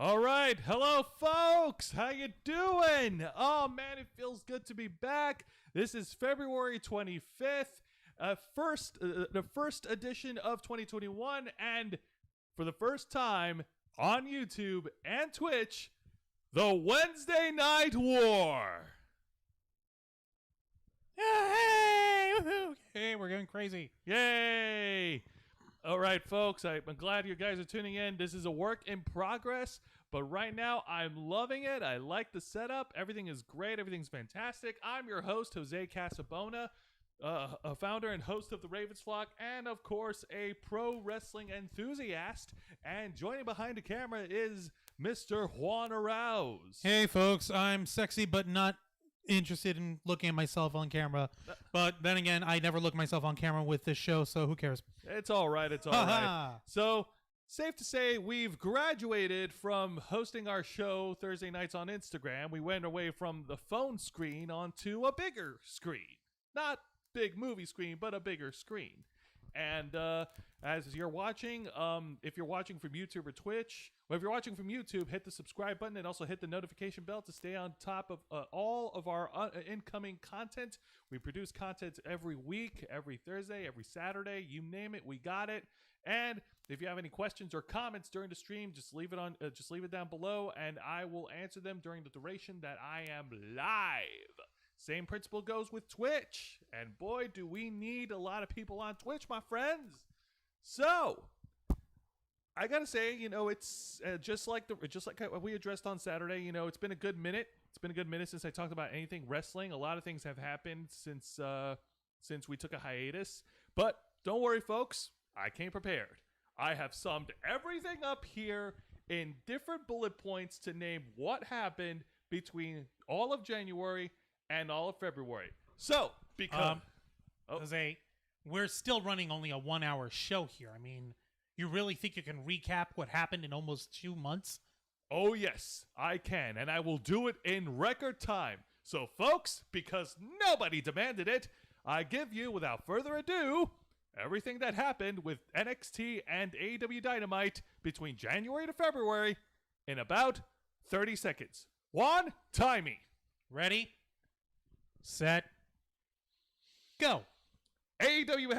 All right, hello folks. How you doing? Oh man, it feels good to be back. This is February 25th, the first edition of 2021, and for the first time on YouTube and Twitch, the Wednesday Night War. Hey, woohoo! Hey, we're going crazy. Yay! All right, folks, I'm glad you guys are tuning in. This is a work in progress, but right now I'm loving it. I like the setup. Everything is great. Everything's fantastic. I'm your host, Jose Casabona, a founder and host of the Ravens Flock, and of course, a pro wrestling enthusiast. And joining behind the camera is Mr. Juan Arouse. Hey, folks, I'm sexy but not interested in looking at myself on camera. But then again, I never look myself on camera with this show, so who cares? It's all right. It's all right. So, safe to say, we've graduated from hosting our show Thursday nights on Instagram. We went away from the phone screen onto a bigger screen. Not big movie screen, but a bigger screen. And as you're watching, if you're watching from YouTube or Twitch, well, if you're watching from YouTube, hit the subscribe button and also hit the notification bell to stay on top of all of our incoming content. We produce content every week, every Thursday, every Saturday, you name it, we got it. And if you have any questions or comments during the stream, just leave it down below, and I will answer them during the duration that I am live. Same principle goes with Twitch, and boy, do we need a lot of people on Twitch, my friends. So, I gotta say, it's just like we addressed on Saturday. It's been a good minute. It's been a good minute since I talked about anything wrestling. A lot of things have happened since we took a hiatus. But don't worry, folks. I came prepared. I have summed everything up here in different bullet points to name what happened between all of January and all of February. So, because Jose, we're still running only a 1 hour show here. I mean, you really think you can recap what happened in almost 2 months? Oh yes, I can, and I will do it in record time. So folks, because nobody demanded it, I give you, without further ado, everything that happened with NXT and AEW Dynamite between January to February in about 30 seconds. Juan, time me. Ready? Set. Go. AEW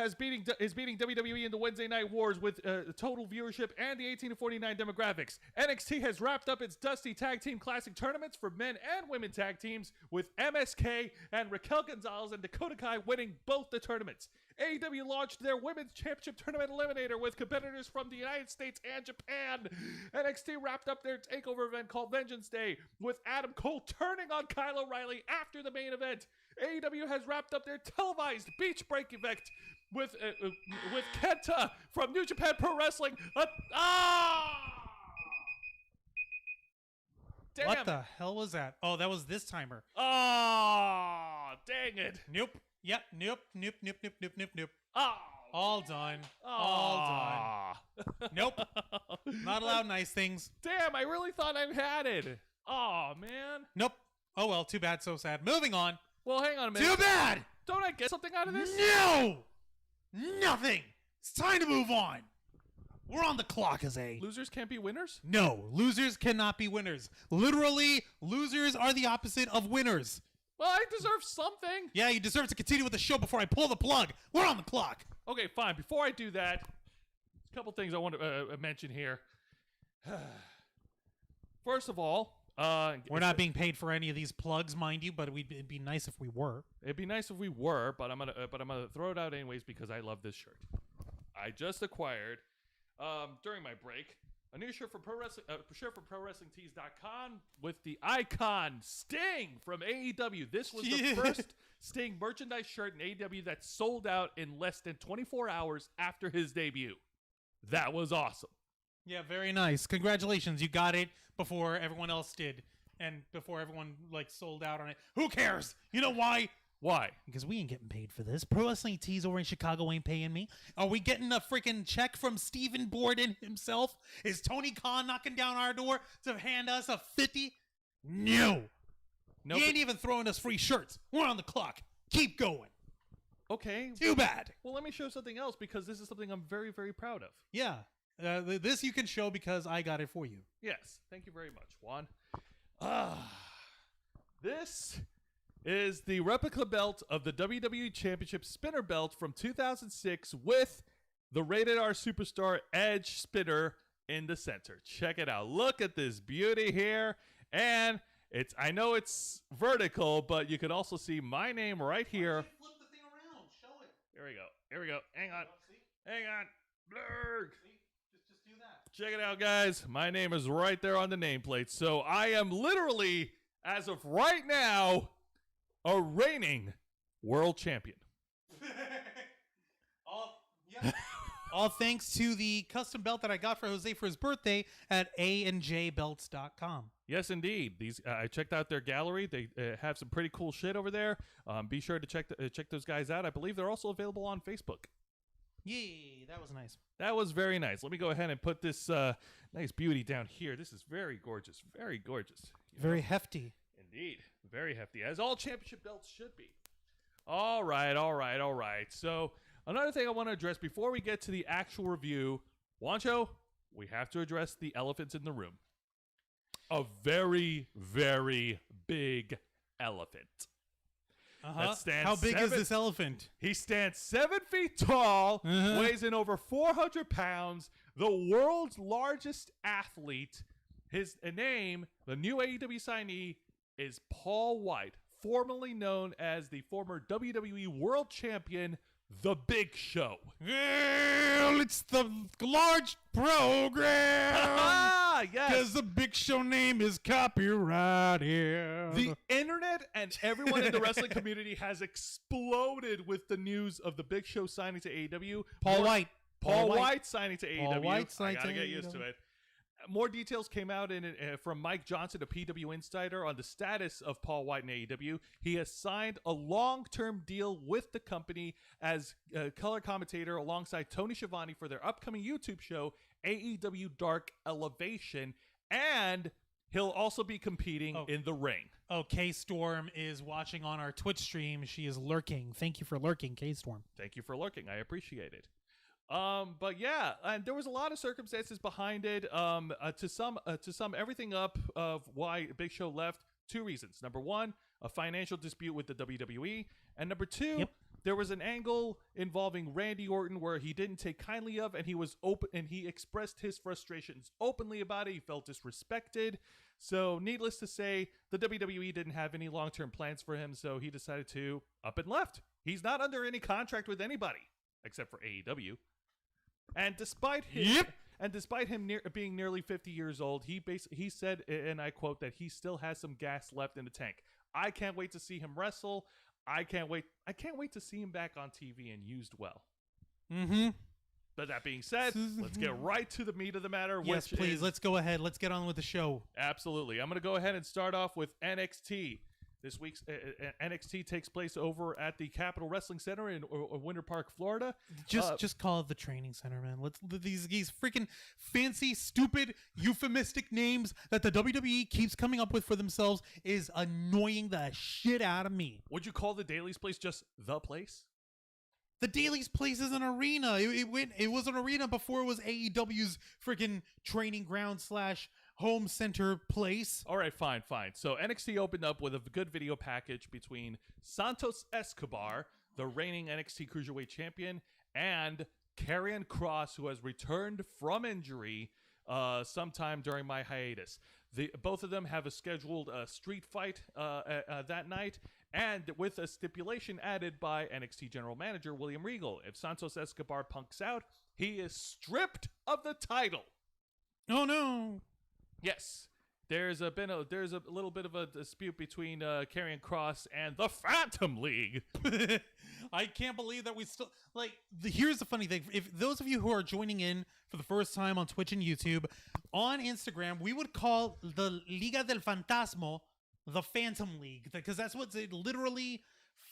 is beating WWE in the Wednesday Night Wars with total viewership and the 18 to 49 demographics. NXT has wrapped up its Dusty Tag Team Classic tournaments for men and women tag teams, with MSK and Raquel Gonzalez and Dakota Kai winning both the tournaments. AEW launched their Women's Championship Tournament Eliminator with competitors from the United States and Japan. NXT wrapped up their takeover event called Vengeance Day, with Adam Cole turning on Kyle O'Reilly after the main event. AEW has wrapped up their televised Beach Break event with Kenta from New Japan Pro Wrestling. Damn. What the hell was that? Oh, that was this timer. Oh, dang it. Nope. Yep. Nope. Oh, all done. All done. Nope. Not allowed nice things. Damn, I really thought I had it. Oh, man. Nope. Oh, well, too bad, so sad. Moving on. Well, hang on a minute. Too bad! Don't I get something out of this? No! Nothing! It's time to move on. We're on the clock, Jose. Losers can't be winners? No, losers cannot be winners. Literally, losers are the opposite of winners. Well, I deserve something. Yeah, you deserve to continue with the show before I pull the plug. We're on the clock. Okay, fine. Before I do that, a couple things I want to mention here. First of all, we're not being paid for any of these plugs, mind you, but it'd be nice if we were. It'd be nice if we were, but I'm gonna throw it out anyways because I love this shirt. I just acquired during my break a new shirt from ProWrestlingTees.com with the icon Sting from AEW. This was the first Sting merchandise shirt in AEW that sold out in less than 24 hours after his debut. That was awesome. Yeah, very nice. Congratulations. You got it before everyone else did. And before everyone, sold out on it. Who cares? You know why? Why? Because we ain't getting paid for this. Pro Wrestling Tees over in Chicago ain't paying me. Are we getting a freaking check from Stephen Borden himself? Is Tony Khan knocking down our door to hand us a 50? No. He ain't even throwing us free shirts. We're on the clock. Keep going. Okay. Too bad. Well, let me show something else because this is something I'm very, very proud of. Yeah. This you can show because I got it for you. Yes. Thank you very much, Juan. This is the replica belt of the WWE Championship spinner belt from 2006 with the Rated R Superstar Edge spinner in the center. Check it out. Look at this beauty here. And I know it's vertical, but you can also see my name right here. Flip the thing around. Show it. Here we go. Hang on. Hang on. Blurg. Just do that. Check it out, guys. My name is right there on the nameplate. So I am literally, as of right now, a reigning world champion. All thanks to the custom belt that I got for Jose for his birthday at AandJBelts.com. Yes, indeed. I checked out their gallery. They have some pretty cool shit over there. Be sure to check those guys out. I believe they're also available on Facebook. Yay, that was nice. That was very nice. Let me go ahead and put this nice beauty down here. This is very gorgeous. Very gorgeous. Very hefty. Indeed. Very hefty, as all championship belts should be. All right. So another thing I want to address before we get to the actual review, Juancho, we have to address the elephants in the room. A very, very big elephant. That stands How big is this elephant? He stands 7 feet tall, weighs in over 400 pounds, the world's largest athlete. His name, the new AEW signee, is Paul White, formerly known as the former WWE World Champion, The Big Show. Well, it's the large program. Yes. Because the Big Show name is copyrighted. The internet and everyone in the wrestling community has exploded with the news of the Big Show signing to AEW. Paul White signing to AEW. I gotta get used to it. More details came out from Mike Johnson, a PW Insider, on the status of Paul White in AEW. He has signed a long-term deal with the company as a color commentator alongside Tony Schiavone for their upcoming YouTube show, AEW Dark Elevation, and he'll also be competing in the ring. Oh, K-Storm is watching on our Twitch stream. She is lurking. Thank you for lurking, K-Storm. Thank you for lurking. I appreciate it. But yeah, and there was a lot of circumstances behind it. To sum everything up of why Big Show left, 2 reasons. Number 1, a financial dispute with the WWE, and number 2, there was an angle involving Randy Orton where he didn't take kindly of, and he was open and he expressed his frustrations openly about it. He felt disrespected. So, needless to say, the WWE didn't have any long-term plans for him, so he decided to up and left. He's not under any contract with anybody except for AEW. And despite him being nearly 50 years old, he said, and I quote, that he still has some gas left in the tank. I can't wait to see him wrestle. I can't wait to see him back on TV and used well. But that being said, let's get right to the meat of the matter. Yes, please. Let's go ahead. Let's get on with the show. Absolutely. I'm going to go ahead and start off with NXT. This week's NXT takes place over at the Capitol Wrestling Center in Winter Park, Florida. Just call it the training center, man. These freaking fancy, stupid, euphemistic names that the WWE keeps coming up with for themselves is annoying the shit out of me. Would you call the Daily's place just the place? The Daily's place is an arena. It was an arena before it was AEW's freaking training ground / home center place. All right, fine. So NXT opened up with a good video package between Santos Escobar, the reigning NXT Cruiserweight Champion, and Karrion Kross, who has returned from injury sometime during my hiatus. Both of them have a scheduled street fight that night, and with a stipulation added by NXT General Manager William Regal. If Santos Escobar punks out, he is stripped of the title. Oh, no. Yes, there's a little bit of a dispute between Karrion Kross and the Phantom League. I can't believe that we still here's the funny thing. If those of you who are joining in for the first time on Twitch and YouTube, on Instagram, we would call the Liga del Fantasma the Phantom League because that's what it literally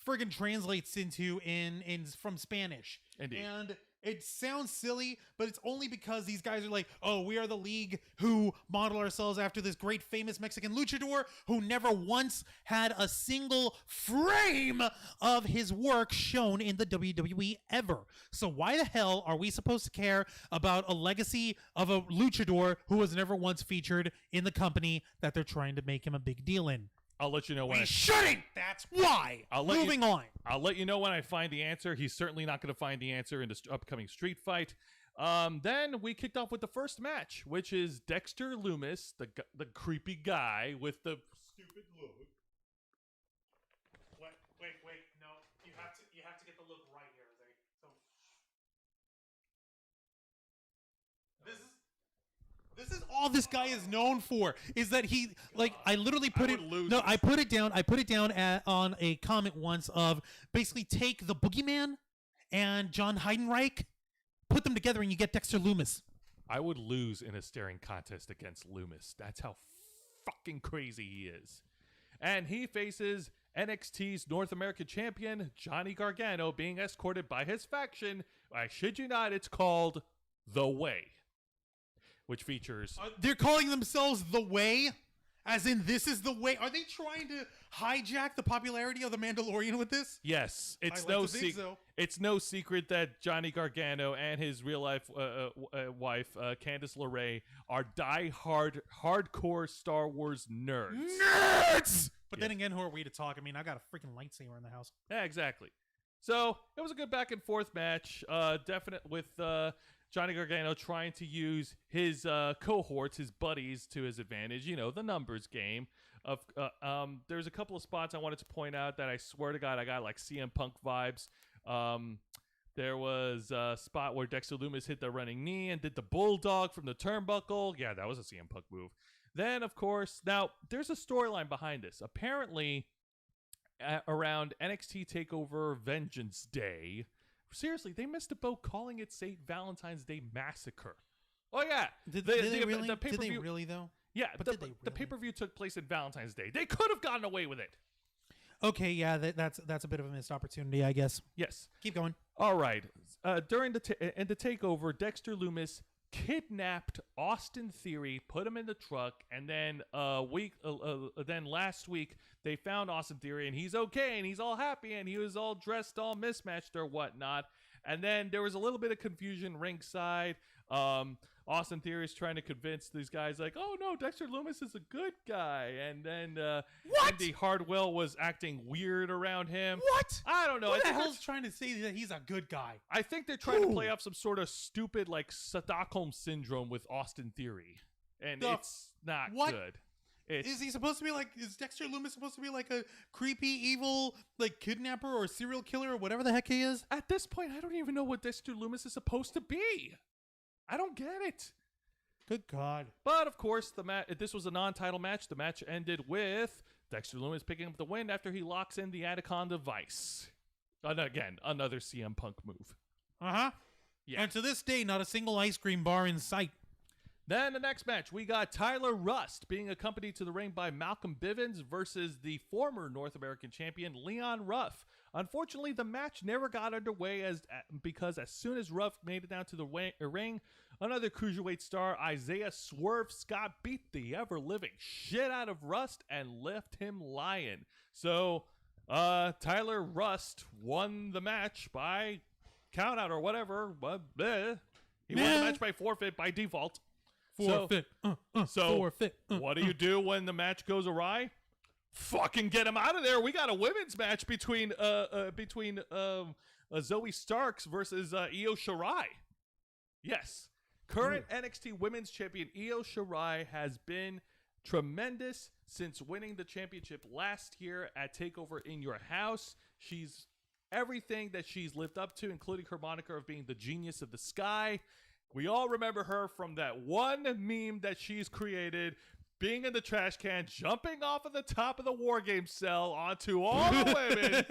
friggin' translates into in from Spanish. Indeed. And It sounds silly, but it's only because these guys are like, oh, we are the league who model ourselves after this great famous Mexican luchador who never once had a single frame of his work shown in the WWE ever. So why the hell are we supposed to care about a legacy of a luchador who was never once featured in the company that they're trying to make him a big deal in? I'll let you know when we shouldn't. That's why. Moving on. I'll let you know when I find the answer. He's certainly not going to find the answer in this upcoming street fight. Then we kicked off with the first match, which is Dexter Lumis, the creepy guy with the stupid look. Wait. No, you have to get the look right here. This is all this guy is known for, is that he, like, I literally put it, no, I put it down on a comment once of basically take the Boogeyman and John Heidenreich, put them together and you get Dexter Lumis. I would lose in a staring contest against Lumis. That's how fucking crazy he is. And he faces NXT's North American champion, Johnny Gargano, being escorted by his faction. I shit you not, it's called The Way. Which features... they're calling themselves The Way? As in, this is the way? Are they trying to hijack the popularity of The Mandalorian with this? Yes. It's no secret that Johnny Gargano and his real-life wife, Candice LeRae, are die-hard, hardcore Star Wars nerds. Nerds! But then again, who are we to talk? I mean, I got a freaking lightsaber in the house. Yeah, exactly. So, it was a good back-and-forth match. Definite with... Johnny Gargano trying to use his cohorts, his buddies, to his advantage. You know, the numbers game. There's a couple of spots I wanted to point out that I swear to God I got like CM Punk vibes. There was a spot where Dexter Lumis hit the running knee and did the bulldog from the turnbuckle. Yeah, that was a CM Punk move. Then, of course, now there's a storyline behind this. Apparently, around NXT TakeOver Vengeance Day... Seriously, they missed a boat calling it St. Valentine's Day Massacre. Oh, yeah. Did they really, though? Yeah, but the pay-per-view took place in Valentine's Day. They could have gotten away with it. Okay, yeah, that's a bit of a missed opportunity, I guess. Yes. Keep going. All right. During the takeover, Dexter Lumis kidnapped Austin Theory, put him in the truck, and then then last week they found Austin Theory and he's okay and he's all happy and he was all dressed all mismatched or whatnot. And then there was a little bit of confusion ringside. Austin Theory is trying to convince these guys like, oh no, Dexter Lumis is a good guy. And then Andy Hardwell was acting weird around him. What? I don't know. What the hell's trying to say that he's a good guy? I think they're trying to play off some sort of stupid like Stockholm syndrome with Austin Theory. And it's not good. Is he supposed to be like, is Dexter Lumis supposed to be like a creepy, evil, like kidnapper or serial killer or whatever the heck he is? At this point, I don't even know what Dexter Lumis is supposed to be. I don't get it. Good God. But, of course, this was a non-title match. The match ended with Dexter Lumis picking up the win after he locks in the Anaconda Vice. And again, another CM Punk move. Uh-huh. Yeah. And to this day, not a single ice cream bar in sight. Then the next match, we got Tyler Rust being accompanied to the ring by Malcolm Bivens versus the former North American champion, Leon Ruff. Unfortunately, the match never got underway because as soon as Ruff made it down to the ring, another cruiserweight star, Isaiah Swerve Scott, beat the ever-living shit out of Rust and left him lying. So, Tyler Rust won the match by countout or whatever. He won the match by forfeit by default. Forfeit. Forfeit. What do you do when the match goes awry? Fucking get him out of there. We got a women's match between Zoe Starks versus Io Shirai. Yes. Current NXT Women's Champion Io Shirai has been tremendous since winning the championship last year at TakeOver in Your House. She's everything that she's lived up to, including her moniker of being the genius of the sky. We all remember her from that one meme that she's created, being in the trash can, jumping off of the top of the War Game cell onto all the women.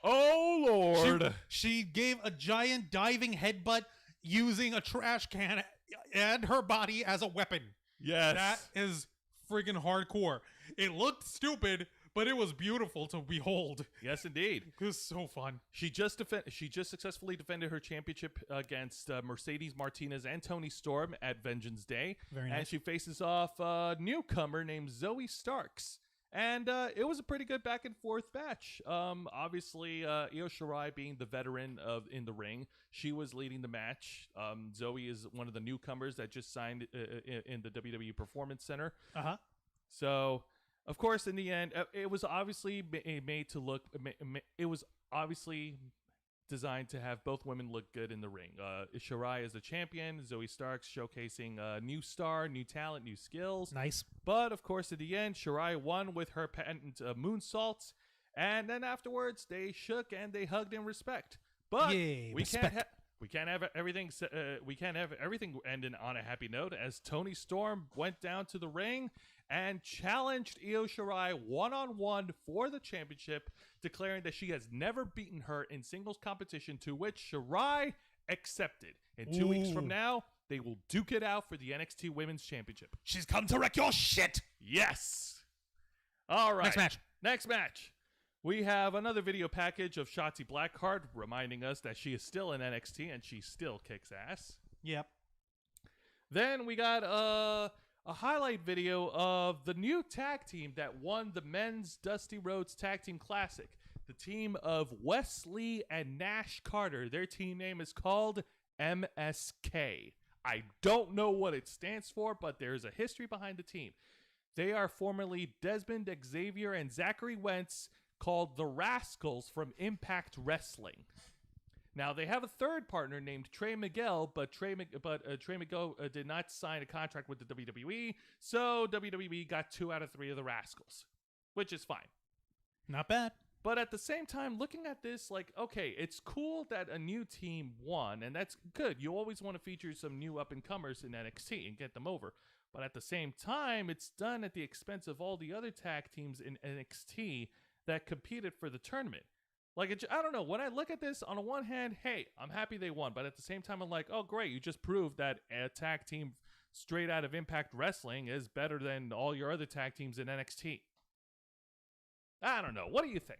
Oh, Lord. She gave a giant diving headbutt using a trash can and her body as a weapon. Yes. That is friggin' hardcore. It looked stupid, but it was beautiful to behold. Yes, indeed. It was so fun. She just successfully defended her championship against Mercedes Martinez and Toni Storm at Vengeance Day. Very nice. And she faces off a newcomer named Zoe Starks. And it was a pretty good back and forth match. Obviously, Io Shirai being the veteran in the ring, she was leading the match. Zoe is one of the newcomers that just signed in the WWE Performance Center. So, of course, in the end, it was obviously made to look. It was obviously designed to have both women look good in the ring. Shirai is the champion, Zoe Starks showcasing a new star, new talent, new skills. Nice. But of course, at the end, Shirai won with her patent moonsault, and then afterwards they shook and they hugged in respect. But we can't have everything ending on a happy note, as Toni Storm went down to the ring and challenged Io Shirai one-on-one for the championship, declaring that she has never beaten her in singles competition, to which Shirai accepted. In 2 weeks from now, they will duke it out for the NXT Women's Championship. She's come to wreck your shit. Yes. All right. Next match. We have another video package of Shotzi Blackheart reminding us that she is still in NXT and she still kicks ass. Yep. Then we got a highlight video of the new tag team that won the Men's Dusty Rhodes Tag Team Classic. The team of Wesley and Nash Carter. Their team name is called MSK. I don't know what it stands for, but there's a history behind the team. They are formerly Desmond Xavier and Zachary Wentz, called the Rascals from Impact Wrestling. Now, they have a third partner named Trey Miguel, but Trey Miguel did not sign a contract with the WWE, so WWE got 2 out of 3 of the Rascals, which is fine. Not bad. But at the same time, looking at this, like, okay, it's cool that a new team won, and that's good. You always want to feature some new up-and-comers in NXT and get them over. But at the same time, it's done at the expense of all the other tag teams in NXT that competed for the tournament. Like, I don't know. When I look at this, on the one hand, hey, I'm happy they won. But at the same time, I'm like, oh, great. You just proved that a tag team straight out of Impact Wrestling is better than all your other tag teams in NXT. I don't know. What do you think?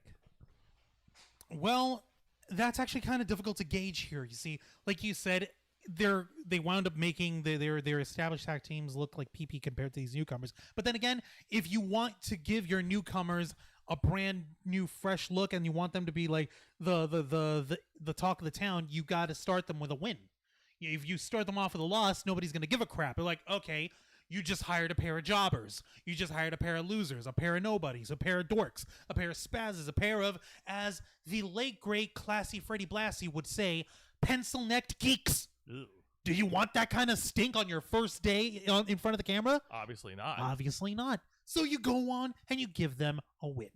Well, that's actually kind of difficult to gauge here. You see, like you said, they wound up making their established tag teams look like PP compared to these newcomers. But then again, if you want to give your newcomers a brand new fresh look and you want them to be like the talk of the town, you got to start them with a win. If you start them off with a loss, nobody's going to give a crap. They're like, okay, you just hired a pair of jobbers. You just hired a pair of losers, a pair of nobodies, a pair of dorks, a pair of spazzes, a pair of, as the late great classy Freddie Blassie would say, pencil-necked geeks. Ew. Do you want that kind of stink on your first day in front of the camera? Obviously not. Obviously not. So you go on and you give them a win.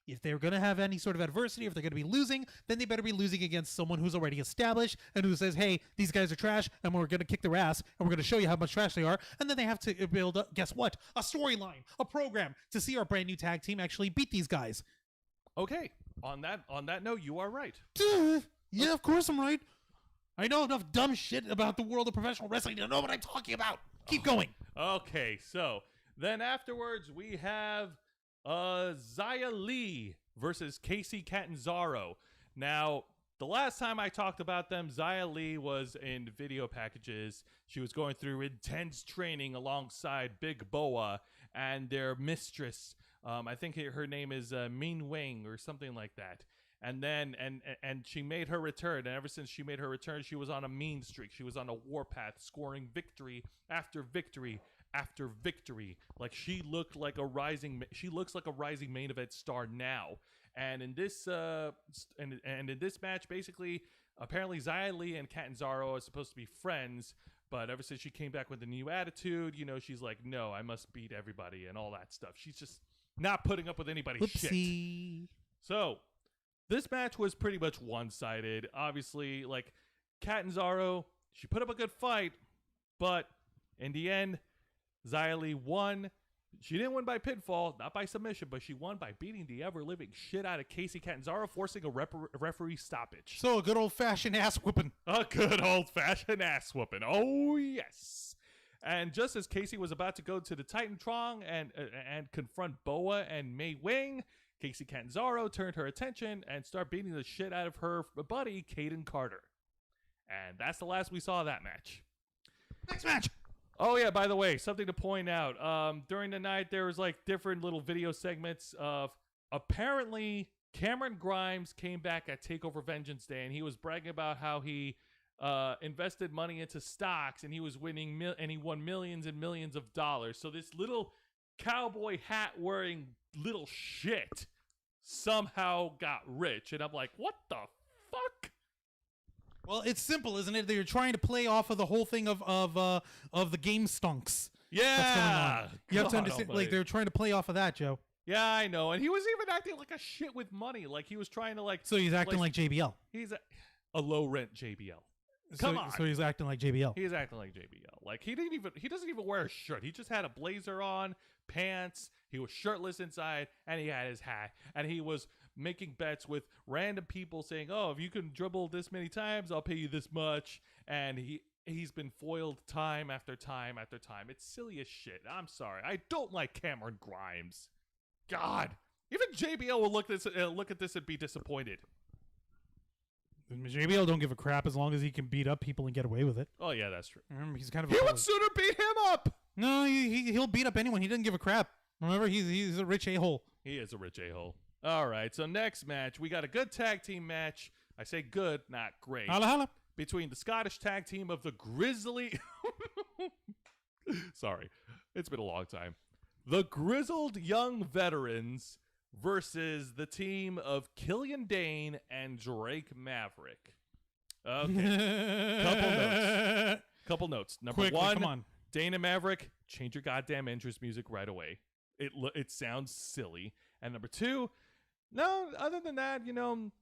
If they're going to have any sort of adversity, if they're going to be losing, then they better be losing against someone who's already established and who says, hey, these guys are trash and we're going to kick their ass and we're going to show you how much trash they are. And then they have to build, guess what? A storyline, a program to see our brand new tag team actually beat these guys. Okay. On that note, you are right. Yeah, of course I'm right. I know enough dumb shit about the world of professional wrestling to know what I'm talking about. Keep going. Okay, so then afterwards we have Zia Lee versus Casey Catanzaro. Now, the last time I talked about them, Zia Lee was in video packages. She was going through intense training alongside Big Boa and their mistress. I think her name is Min Wing or something like that. And then and she made her return, and ever since she made her return, she was on a mean streak. She was on a warpath, scoring victory after victory after victory. Like she looks like a rising main event star now. And in this in this match, basically, apparently Zia Lee and Catanzaro are supposed to be friends, but ever since she came back with a new attitude, you know, she's like, no, I must beat everybody and all that stuff. She's just not putting up with anybody's shit. So this match was pretty much one-sided. Obviously, like, Catanzaro, she put up a good fight, but in the end, Zia Lee won. She didn't win by pinfall, not by submission, but she won by beating the ever-living shit out of Casey Catanzaro, forcing a referee stoppage. So a good old-fashioned ass-whooping. A good old-fashioned ass-whooping. Oh, yes. And just as Casey was about to go to the Titantron and confront Boa and Mei Wing, Casey Catanzaro turned her attention and started beating the shit out of her buddy, Caden Carter. And that's the last we saw of that match. Next match. Oh, yeah, by the way, something to point out. During the night, there was like different little video segments of apparently Cameron Grimes came back at TakeOver Vengeance Day, and he was bragging about how he invested money into stocks, and he was winning and he won millions and millions of dollars. So this little cowboy hat wearing little shit somehow got rich, and I'm like, what the fuck? Well, it's simple, isn't it? They're trying to play off of the whole thing of the game stunks. Yeah, that's going on. You have to understand, like they're trying to play off of that, Joe. Yeah, I know, and he was even acting like a shit with money, like he was trying to like. So he's acting like JBL. He's a low rent JBL. Come on. So he's acting like JBL. He's acting like JBL. Like he doesn't even wear a shirt. He just had a blazer on, pants. He was shirtless inside, and he had his hat, and he was making bets with random people saying, "Oh, if you can dribble this many times, I'll pay you this much." And he's been foiled time after time after time. It's silly as shit. I'm sorry. I don't like Cameron Grimes. God, even JBL will look at this and be disappointed. JBL don't give a crap as long as he can beat up people and get away with it. Oh yeah, that's true. Remember, he's kind of. He would sooner beat him up. No, he'll beat up anyone. He doesn't give a crap. Remember, he's a rich a-hole. He is a rich a-hole. All right, so next match, we got a good tag team match. I say good, not great. Holla, holla. Between the Scottish tag team of the Grizzly... Sorry, it's been a long time. The Grizzled Young Veterans versus the team of Killian Dane and Drake Maverick. Okay, couple notes. Number Quickly, one, come on. Dane and Maverick, change your goddamn entrance music right away. It sounds silly. And number two, no, other than that,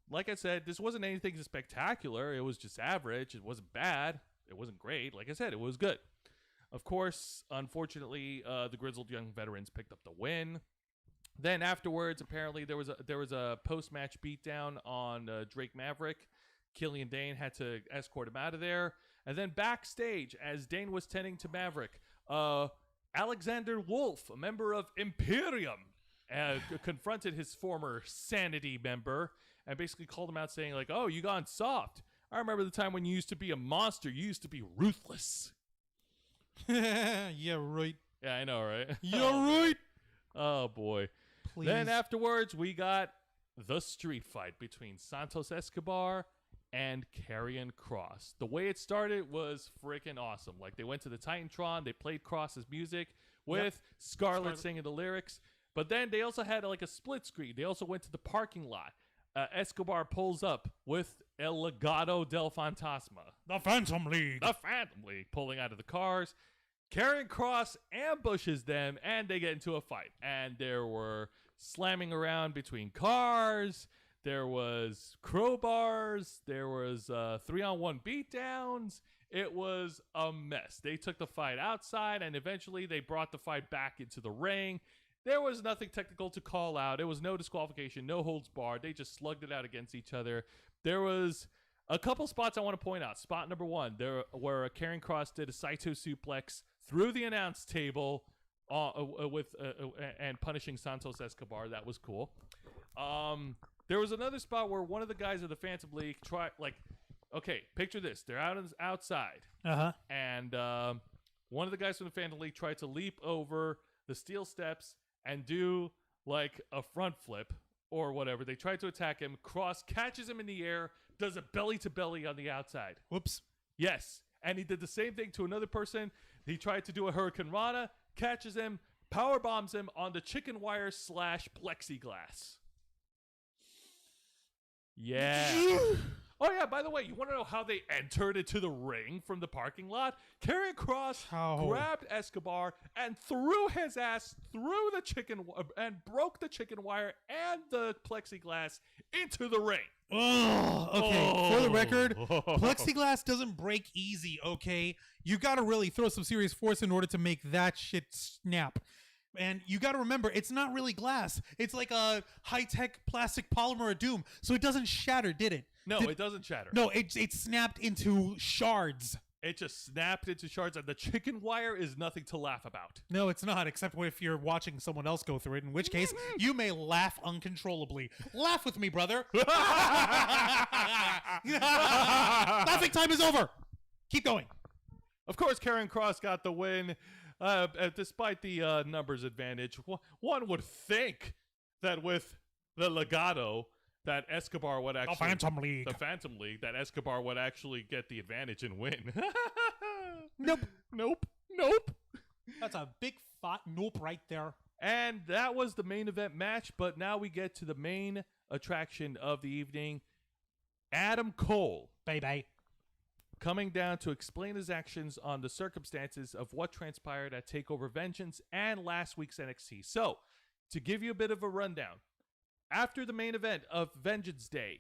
like I said, this wasn't anything spectacular. It was just average. It wasn't bad. It wasn't great. Like I said, it was good. Of course, unfortunately, the Grizzled Young Veterans picked up the win. Then afterwards, apparently there was a post-match beatdown on Drake Maverick. Killian Dane had to escort him out of there. And then backstage, as Dane was tending to Maverick, Alexander Wolf, a member of Imperium, confronted his former Sanity member and basically called him out saying like, "Oh, you gone soft. I remember the time when you used to be a monster. You used to be ruthless." Yeah, right. Yeah, I know, right? Yeah, right. Oh, boy. Please. Then afterwards, we got the street fight between Santos Escobar and Karrion Kross. The way it started was freaking awesome. Like, they went to the Titantron, they played Kross's music with Scarlett singing the lyrics, but then they also had like a split screen. They also went to the parking lot. Escobar pulls up with El Legado del Fantasma. The Phantom League. The Phantom League pulling out of the cars. Karrion Kross ambushes them, and they get into a fight. And there were slamming around between cars. There was crowbars. There was 3-on-1 beatdowns. It was a mess. They took the fight outside, and eventually they brought the fight back into the ring. There was nothing technical to call out. It was no disqualification, no holds barred. They just slugged it out against each other. There was a couple spots I want to point out. Spot number one, where Karrion Kross did a Saito suplex through the announce table and punishing Santos Escobar. That was cool. There was another spot where one of the guys of the Phantom League picture this. They're outside. Uh-huh. And one of the guys from the Phantom League tried to leap over the steel steps and do like a front flip or whatever. They tried to attack him. Kross catches him in the air, does a belly to belly on the outside. Whoops. Yes. And he did the same thing to another person. He tried to do a Hurricane Rana, catches him, power bombs him on the chicken wire / plexiglass. Yeah. Oh, yeah, by the way, you want to know how they entered into the ring from the parking lot? Karrion Kross grabbed Escobar and threw his ass through the and broke the chicken wire and the plexiglass into the ring. Okay, for the record, plexiglass doesn't break easy, okay? You got to really throw some serious force in order to make that shit snap. And you got to remember, it's not really glass. It's like a high-tech plastic polymer of doom, so it doesn't shatter, did it? No, it doesn't shatter. No, it snapped into shards. It just snapped into shards, and the chicken wire is nothing to laugh about. No, it's not, except if you're watching someone else go through it, in which case you may laugh uncontrollably. Laugh with me, brother. Laughing time is over. Keep going. Of course, Karrion Kross got the win, despite the numbers advantage. One would think that with the Legado, that Escobar would actually... The Phantom League. The Phantom League, that Escobar would actually get the advantage and win. Nope. Nope. Nope. That's a big fat nope right there. And that was the main event match, but now we get to the main attraction of the evening. Adam Cole. Baby. Coming down to explain his actions on the circumstances of what transpired at TakeOver Vengeance and last week's NXT. So, to give you a bit of a rundown, after the main event of Vengeance Day,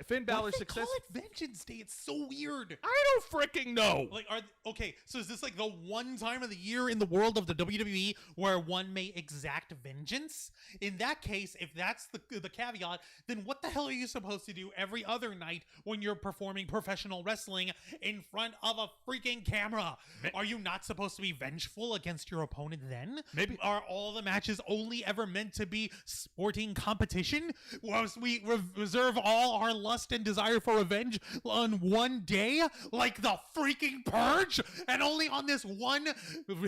Finn Balor call it Vengeance Day? It's so weird. I don't freaking know. Like, okay, so is this like the one time of the year in the world of the WWE where one may exact vengeance? In that case, if that's the caveat, then what the hell are you supposed to do every other night when you're performing professional wrestling in front of a freaking camera? Are you not supposed to be vengeful against your opponent then? Maybe. Are all the matches only ever meant to be sporting competition? Was we reserve all our lust and desire for revenge on one day, like the freaking purge, and only on this one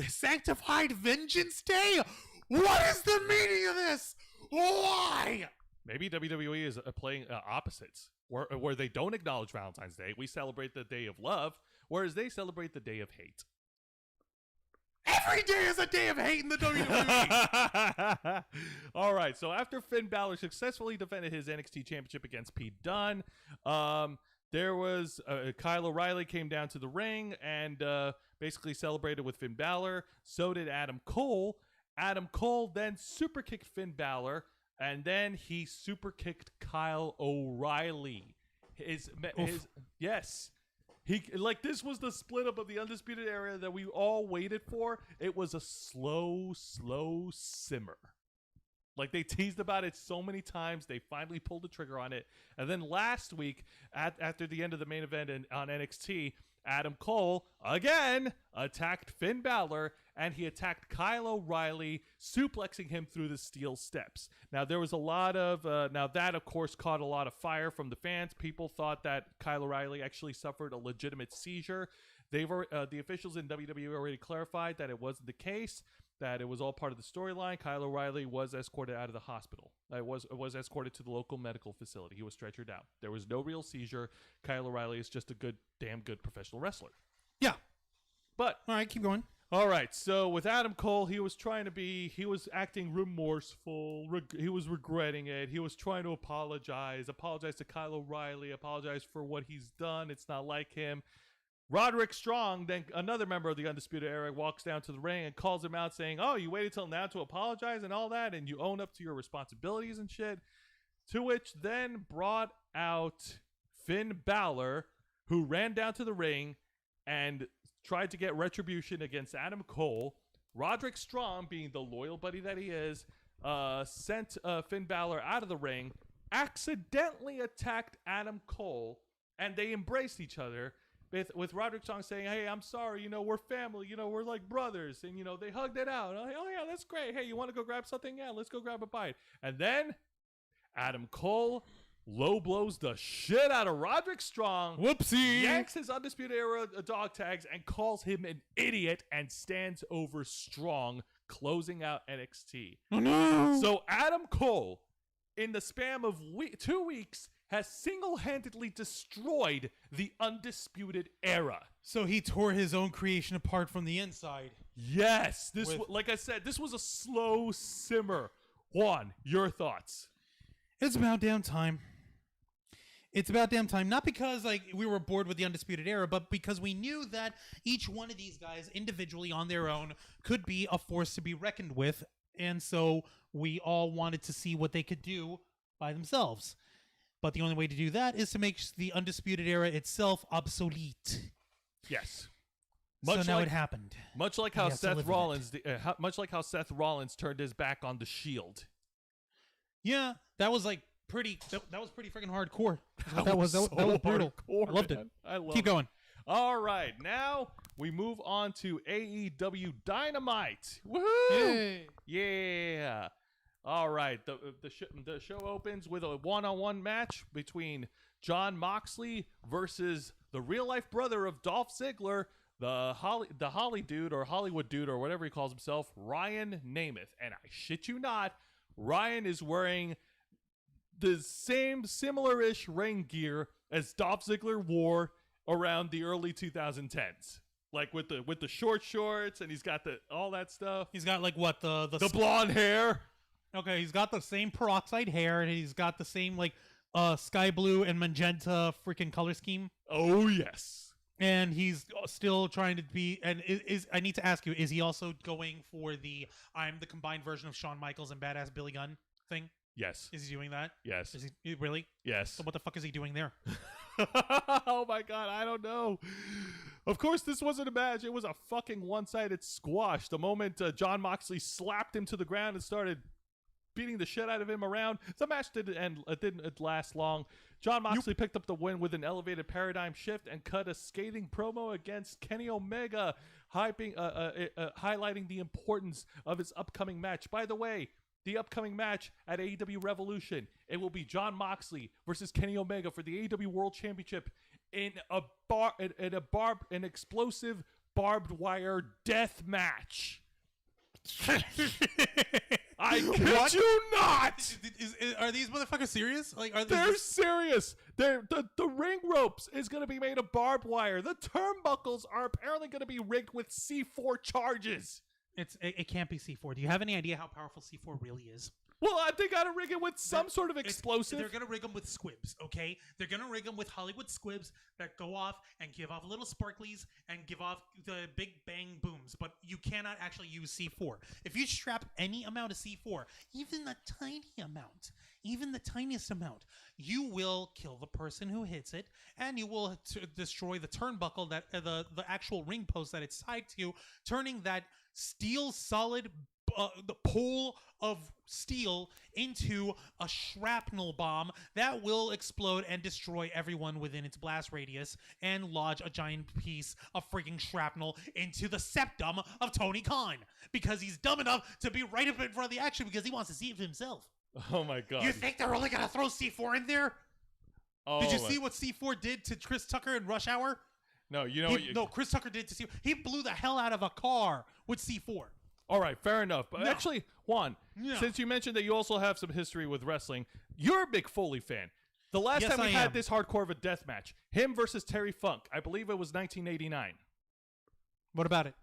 sanctified Vengeance Day? What is the meaning of this? Why? Maybe WWE is playing opposites, where they don't acknowledge Valentine's Day. We celebrate the day of love, whereas they celebrate the day of hate. Every day is a day of hate in the WWE. All right, so after Finn Balor successfully defended his NXT Championship against Pete Dunne, there was Kyle O'Reilly came down to the ring and basically celebrated with Finn Balor. So did Adam Cole. Adam Cole then super kicked Finn Balor, and then he super kicked Kyle O'Reilly. Yes. This was the split up of the Undisputed Era that we all waited for. It was a slow simmer. Like, they teased about it so many times, they finally pulled the trigger on it. And then last week, after the end of the main event on NXT, Adam Cole, again, attacked Finn Balor, and he attacked Kyle O'Reilly, suplexing him through the steel steps. Now, there was a lot of... that, of course, caught a lot of fire from the fans. People thought that Kyle O'Reilly actually suffered a legitimate seizure. The officials in WWE already clarified that it wasn't the case, that it was all part of the storyline. Kyle O'Reilly was escorted out of the hospital. Was escorted to the local medical facility. He was stretchered out. There was no real seizure. Kyle O'Reilly is just a damn good professional wrestler. Yeah. But all right, keep going. All right, so with Adam Cole, he was acting remorseful. He was regretting it. He was trying to apologize to Kyle O'Reilly, apologize for what he's done. It's not like him. Roderick Strong, then another member of the Undisputed Era, walks down to the ring and calls him out saying, oh, you waited till now to apologize and all that, and you own up to your responsibilities and shit. To which then brought out Finn Balor, who ran down to the ring and tried to get retribution against Adam Cole. Roderick Strong, being the loyal buddy that he is, sent Finn Balor out of the ring, accidentally attacked Adam Cole, and they embraced each other. With Roderick Strong saying, hey, I'm sorry, we're family, we're like brothers. And, they hugged it out. Oh, yeah, that's great. Hey, you want to go grab something? Yeah, let's go grab a bite. And then Adam Cole low blows the shit out of Roderick Strong. Whoopsie. Yanks his Undisputed Era dog tags and calls him an idiot and stands over Strong, closing out NXT. Oh, no. So Adam Cole, in the span of 2 weeks, has single-handedly destroyed the Undisputed Era. So he tore his own creation apart from the inside. Yes. Like I said, this was a slow simmer. Juan, your thoughts? It's about damn time. It's about damn time. Not because we were bored with the Undisputed Era, but because we knew that each one of these guys individually on their own could be a force to be reckoned with. And so we all wanted to see what they could do by themselves. But the only way to do that is to make the Undisputed Era itself obsolete. Yes. So now it happened. Much like how Seth Rollins turned his back on the Shield. Yeah, that was pretty. That was pretty freaking hardcore. That was so brutal. Hardcore, I loved it. I love Keep going. All right, now we move on to AEW Dynamite. Woohoo! Hey. Yeah. All right, the show opens with a one-on-one match between Jon Moxley versus the real-life brother of Dolph Ziggler, the Holly dude or Hollywood dude or whatever he calls himself, Ryan Nemeth. And I shit you not, Ryan is wearing the same similar-ish ring gear as Dolph Ziggler wore around the early 2010s. Like with the short shorts, and he's got all that stuff. He's got like what the blonde hair. Okay, he's got the same peroxide hair, and he's got the same like sky blue and magenta freaking color scheme. Oh yes. And he's still trying to be. And is I need to ask you: is he also going for the I'm the combined version of Shawn Michaels and Badass Billy Gunn thing? Yes. Is he doing that? Yes. Is he really? Yes. So what the fuck is he doing there? Oh my god, I don't know. Of course, this wasn't a match. It was a fucking one-sided squash. The moment Jon Moxley slapped him to the ground and started beating the shit out of him around, the match didn't last long. Jon Moxley picked up the win with an elevated paradigm shift and cut a scathing promo against Kenny Omega, highlighting the importance of his upcoming match. By the way, the upcoming match at AEW Revolution, it will be Jon Moxley versus Kenny Omega for the AEW World Championship in an explosive barbed wire death match. I kid you not. Are these motherfuckers serious? Like, they're serious. The ring ropes is going to be made of barbed wire. The turnbuckles are apparently going to be rigged with C4 charges. It can't be C4. Do you have any idea how powerful C4 really is? Well, they got to rig it with some sort of explosive. They're going to rig them with squibs, okay? They're going to rig them with Hollywood squibs that go off and give off little sparklies and give off the big bang booms, but you cannot actually use C4. If you strap any amount of C4, even the tiniest amount, you will kill the person who hits it, and you will destroy the turnbuckle, that the actual ring post that it's tied to, turning that steel solid the pole of steel into a shrapnel bomb that will explode and destroy everyone within its blast radius and lodge a giant piece of freaking shrapnel into the septum of Tony Khan because he's dumb enough to be right up in front of the action because he wants to see it for himself. Oh my god. You think they're only going to throw C4 in there? Oh, did you see what C4 did to Chris Tucker in Rush Hour? No, you know No, Chris Tucker did to C4. He blew the hell out of a car with C4. All right, fair enough. But actually, Juan, since you mentioned that you also have some history with wrestling, you're a big Foley fan. The last time we had this hardcore of a death match, him versus Terry Funk, I believe it was 1989. What about it?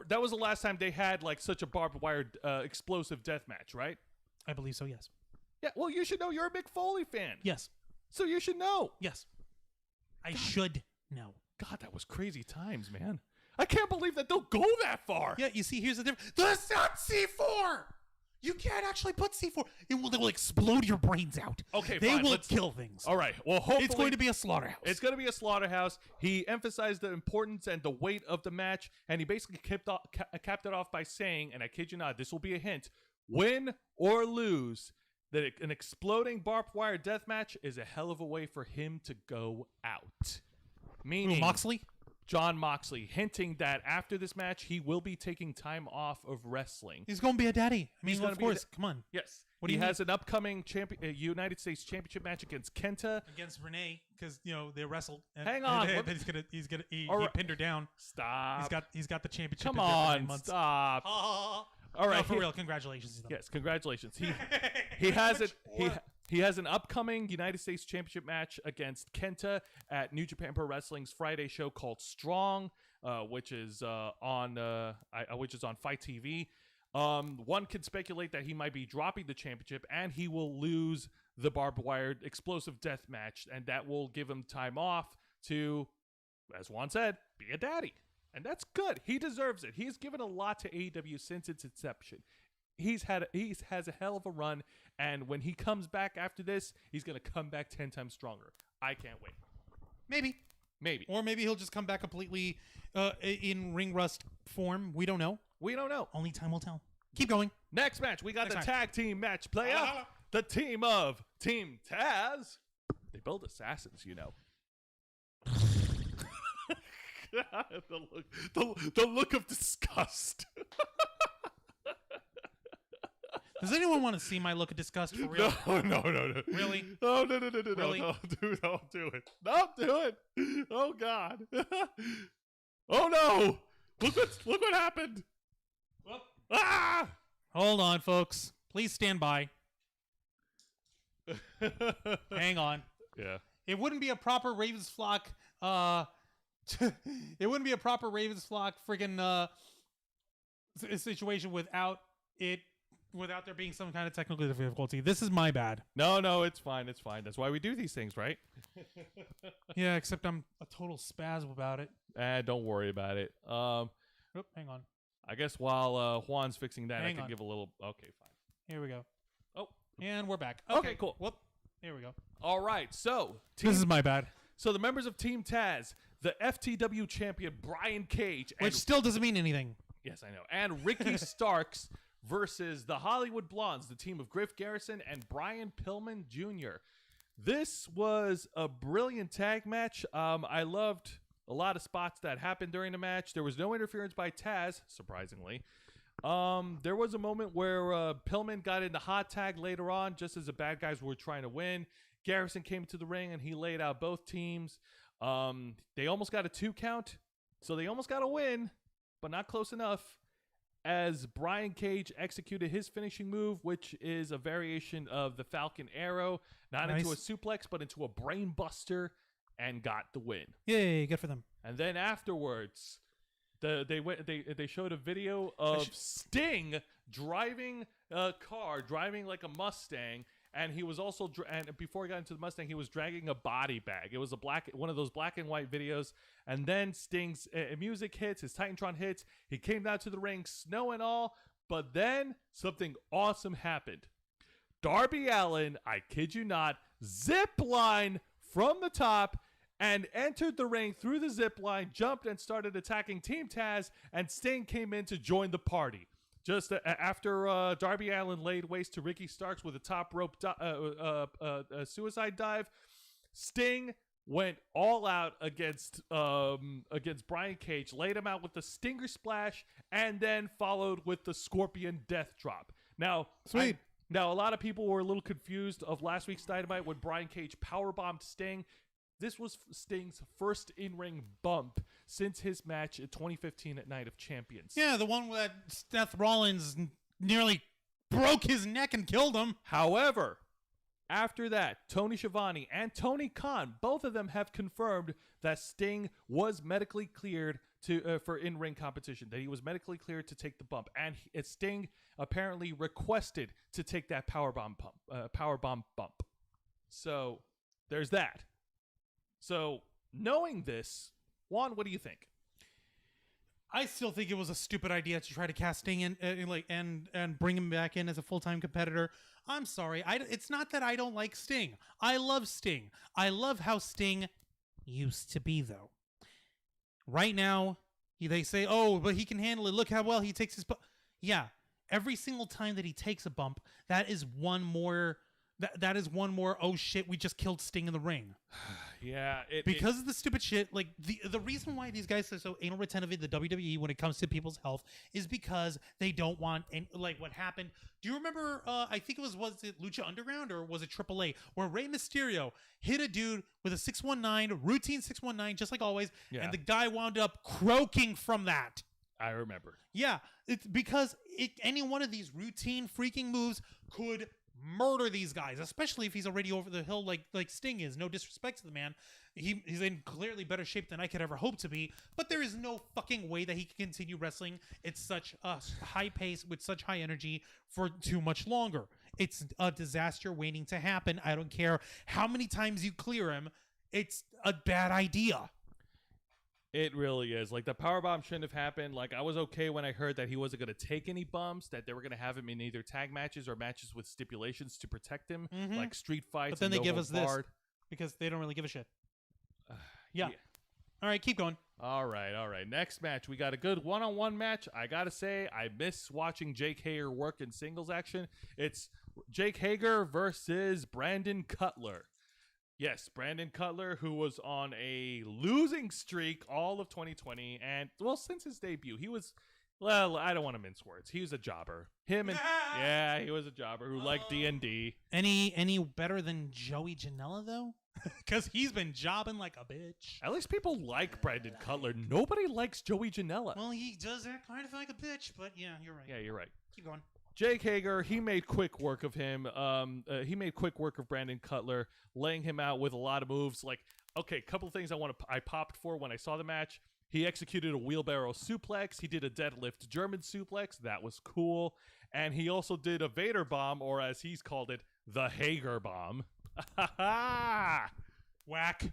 That was the last time they had like such a barbed wire explosive death match, right? I believe so, yes. Yeah, well, you should know. You're a big Foley fan. Yes. So you should know. Yes. I should know. God, that was crazy times, man. I can't believe that they'll go that far. Yeah, you see, here's the difference. That's not C4! You can't actually put C4. They will explode your brains out. Okay, they fine. will kill things. All right. Well, hopefully it's going to be a slaughterhouse. It's going to be a slaughterhouse. He emphasized the importance and the weight of the match, and he basically capped it off by saying, and I kid you not, this will be a hint, win or lose, that an exploding barbed wire death match is a hell of a way for him to go out. Meaning Moxley? Jon Moxley, hinting that after this match, he will be taking time off of wrestling. He's going to be a daddy. I mean, of course. Come on. Yes. What do he you has an upcoming United States Championship match against Kenta. Against Renee, because, they wrestled. And, hang on. He pinned her down. Stop. He's got the championship. Come on. Stop. All right. No, for real. Congratulations. Yes, congratulations. He has it. He has an upcoming United States Championship match against Kenta at New Japan Pro Wrestling's Friday show called Strong, which is on Fight TV. One could speculate that he might be dropping the championship and he will lose the barbed wire explosive death match, and that will give him time off to, as Juan said, be a daddy. And that's good. He deserves it. He's given a lot to AEW since its inception. He has a hell of a run, and when he comes back after this, he's going to come back 10 times stronger. I can't wait. Maybe. Or maybe he'll just come back completely in ring rust form. We don't know. Only time will tell. Keep going. Next match, we got tag team match player. The team of Team Taz. They build assassins, the look of disgust. Does anyone want to see my look of disgust for real? No. Really? Oh, no. Really? No, dude, don't do it. Don't do it. Oh, God. Oh, no. Look what happened. Well, Ah! hold on, folks. Please stand by. Hang on. Yeah. It wouldn't be a proper Ravens flock. It wouldn't be a proper Ravens flock friggin' situation without there being some kind of technical difficulty. This is my bad. No, it's fine. It's fine. That's why we do these things, right? Yeah, except I'm a total spasm about it. Don't worry about it. Hang on. I guess while Juan's fixing that, I Hang can on. give a little. Okay, fine. Here we go. Oh, And we're back. Okay, cool. Whoop. Here we go. all right. So, This is my bad. so the members of Team Taz, the FTW champion Brian Cage, and Which still doesn't mean anything. yes, I know, and Ricky Starks versus the Hollywood Blondes, the team of Griff Garrison and Brian Pillman Jr. This was a brilliant tag match. I loved a lot of spots that happened during the match. There was no interference by Taz, surprisingly. There was a moment where Pillman got in the hot tag later on, just as the bad guys were trying to win. Garrison came to the ring and he laid out both teams. They almost got a 2 count, so they almost got a win, but not close enough, as Brian Cage executed his finishing move, which is a variation of the Falcon Arrow, not Nice. into a suplex, but into a brain buster, and got the win. Yay, good for them. And then afterwards, they showed a video of Sting driving a car, driving like a Mustang, and he was also and before he got into the Mustang, he was dragging a body bag. It was one of those black and white videos. And then Sting's music hits, his Titantron hits. He came down to the ring, snow and all. But then something awesome happened. Darby Allin, I kid you not, zip line from the top and entered the ring through the zip line, jumped and started attacking Team Taz, and Sting came in to join the party. Just after Darby Allin laid waste to Ricky Starks with a top rope suicide dive, Sting went all out against Brian Cage, laid him out with the Stinger Splash, and then followed with the Scorpion Death Drop. Now, Sweet. Now, a lot of people were a little confused of last week's Dynamite when Brian Cage powerbombed Sting. This was Sting's first in-ring bump since his match in 2015 at Night of Champions. Yeah, the one that Seth Rollins nearly broke his neck and killed him. However, after that, Tony Schiavone and Tony Khan, both of them have confirmed that Sting was medically cleared for in-ring competition, that he was medically cleared to take the bump. And Sting apparently requested to take that powerbomb bump. So there's that. So, knowing this, Juan, what do you think? I still think it was a stupid idea to try to cast Sting in, and bring him back in as a full-time competitor. I'm sorry. It's not that I don't like Sting. I love Sting. I love how Sting used to be, though. Right now, they say, oh, but he can handle it. Look how well he takes his bump. Yeah, every single time that he takes a bump, that is one more... That is one more, oh shit, we just killed Sting in the ring. Yeah. Because of the stupid shit, like the reason why these guys are so anal retentive in the WWE when it comes to people's health is because they don't want, like what happened. Do you remember, I think was it Lucha Underground or was it AAA, where Rey Mysterio hit a dude with a 619, routine 619, just like always, and the guy wound up croaking from that. I remember. Yeah, it's because any one of these routine freaking moves could murder these guys, especially if he's already over the hill like Sting is. No disrespect to the man. He's in clearly better shape than I could ever hope to be, but there is no fucking way that he can continue wrestling at such a high pace with such high energy for too much longer. It's a disaster waiting to happen. I don't care how many times you clear him. It's a bad idea. It really is. Like, the powerbomb shouldn't have happened. Like, I was okay when I heard that he wasn't going to take any bumps, that they were going to have him in either tag matches or matches with stipulations to protect him, like street fights. But then they give us this because they don't really give a shit. Yeah. All right, keep going. All right. Next match, we got a good one-on-one match. I got to say, I miss watching Jake Hager work in singles action. It's Jake Hager versus Brandon Cutler. Yes, Brandon Cutler, who was on a losing streak all of 2020, and well, since his debut, he was. Well, I don't want to mince words. He was a jobber. He was a jobber who liked D&D. Any better than Joey Janela though? Because he's been jobbing like a bitch. At least people like Brandon Cutler. Nobody likes Joey Janela. Well, he does act kind of like a bitch, but yeah, you're right. Yeah, you're right. Keep going. Jake Hager, he made quick work of him. He made quick work of Brandon Cutler, laying him out with a lot of moves. Like, okay, a couple of things I popped for when I saw the match. He executed a wheelbarrow suplex. He did a deadlift German suplex. That was cool. And he also did a Vader bomb, or as he's called it, the Hager bomb. Whack.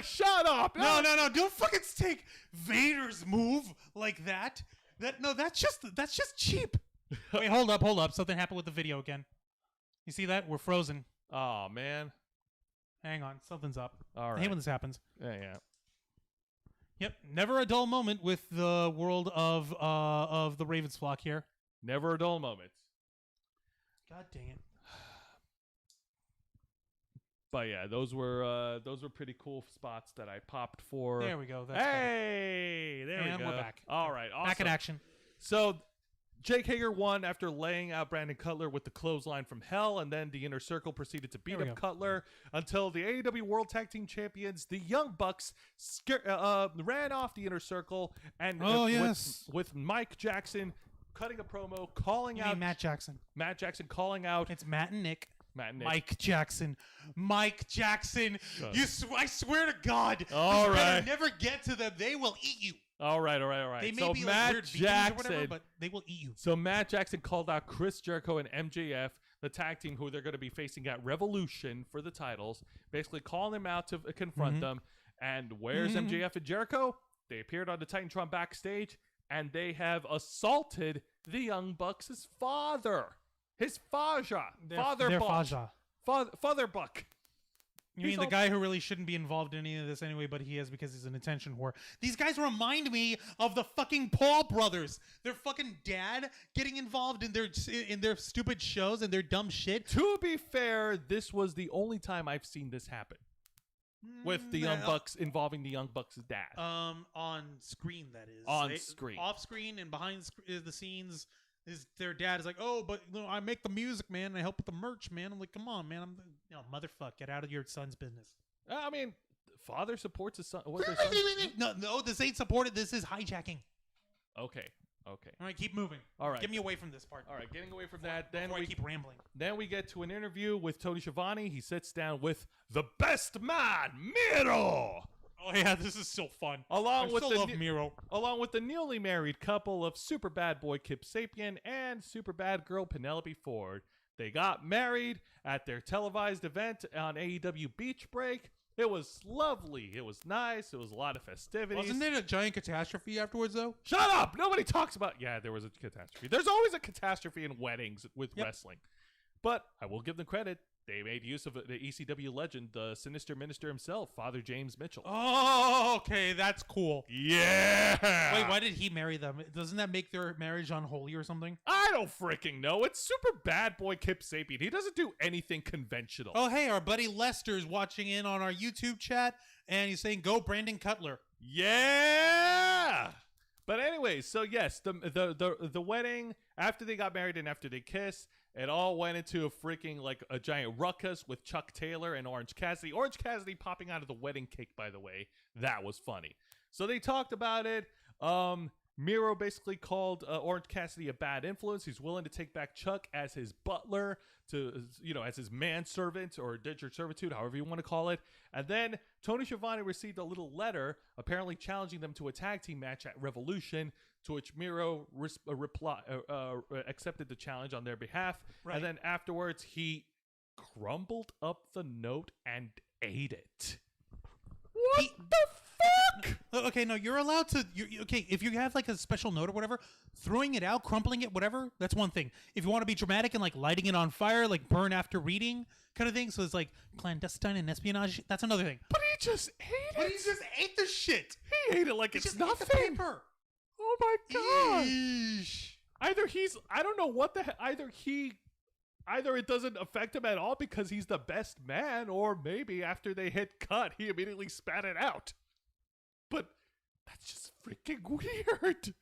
Shut up. No. Don't fucking take Vader's move like that. That's just cheap. Wait, hold up. Something happened with the video again. You see that? We're frozen. Oh, man. Hang on. Something's up. All right. I hate when this happens. Yeah. Yep. Never a dull moment with the world of the Ravens flock here. Never a dull moment. God dang it. But yeah, those were pretty cool spots that I popped for. There we go. There we go. And we're back. All right. Awesome. Back in action. So Jake Hager won after laying out Brandon Cutler with the clothesline from hell, and then the Inner Circle proceeded to beat up Cutler until the AEW World Tag Team Champions, the Young Bucks, ran off the Inner Circle and with Mike Jackson cutting a promo, calling out Matt Jackson. Matt Jackson calling out. It's Matt and Nick. Mike Jackson. I swear to God. All right. Never get to them. They will eat you. All right. They may so be Matt like weird Jackson, or whatever, but they will eat you. So Matt Jackson called out Chris Jericho and MJF, the tag team who they're going to be facing at Revolution for the titles, basically calling them out to confront them. And where's MJF and Jericho? They appeared on the Titantron backstage, and they have assaulted the Young Bucks' father. His Faja. Father Buck. You mean the guy who really shouldn't be involved in any of this anyway, but he is because he's an attention whore. These guys remind me of the fucking Paul brothers. Their fucking dad getting involved in their stupid shows and their dumb shit. To be fair, this was the only time I've seen this happen. With the Young Bucks involving the Young Bucks' dad. On screen, that is. On screen. Off screen and behind the scenes. Their dad is like, oh, but I make the music, man, and I help with the merch, man. I'm like, come on, man. Motherfucker, get out of your son's business. I mean, father supports his son. No, this ain't supported. This is hijacking. Okay. All right, keep moving. All right. Get me away from this part. All right, getting away from that. Then I keep rambling. Then we get to an interview with Tony Schiavone. He sits down with the best man, Miro. Oh yeah, this is still fun. Along with the newly married couple of super bad boy Kip Sapien and super bad girl Penelope Ford. They got married at their televised event on AEW Beach Break. It was lovely. It was nice. It was a lot of festivities. Wasn't it a giant catastrophe afterwards, though? Shut up! Nobody talks about... Yeah, there was a catastrophe. There's always a catastrophe in weddings with wrestling. But I will give them credit. They made use of the ECW legend, the Sinister Minister himself, Father James Mitchell. Oh, okay. That's cool. Yeah! Wait, why did he marry them? Doesn't that make their marriage unholy or something? I don't freaking know. It's super bad boy Kip Sapien. He doesn't do anything conventional. Oh, hey, our buddy Lester's watching in on our YouTube chat, and he's saying, go Brandon Cutler. Yeah! But anyways, so yes, the wedding, after they got married and after they kissed, it all went into a freaking, like, a giant ruckus with Chuck Taylor and Orange Cassidy. Orange Cassidy popping out of the wedding cake, by the way. That was funny. So they talked about it. Miro basically called Orange Cassidy a bad influence. He's willing to take back Chuck as his butler, as his manservant or indentured servitude, however you want to call it. And then Tony Schiavone received a little letter apparently challenging them to a tag team match at Revolution, to which Miro accepted the challenge on their behalf. Right. And then afterwards, he crumbled up the note and ate it. What the fuck? Okay, no, you're allowed to. Okay, if you have like a special note or whatever, throwing it out, crumpling it, whatever, that's one thing. If you want to be dramatic and like lighting it on fire, like burn after reading kind of thing, so it's like clandestine and espionage, that's another thing. But he just ate it. But he just ate the shit. He ate it like it's nothing. Ate the paper. Oh my god. Eesh. Either he either it doesn't affect him at all because he's the best man, or maybe after they hit cut, he immediately spat it out. But that's just freaking weird.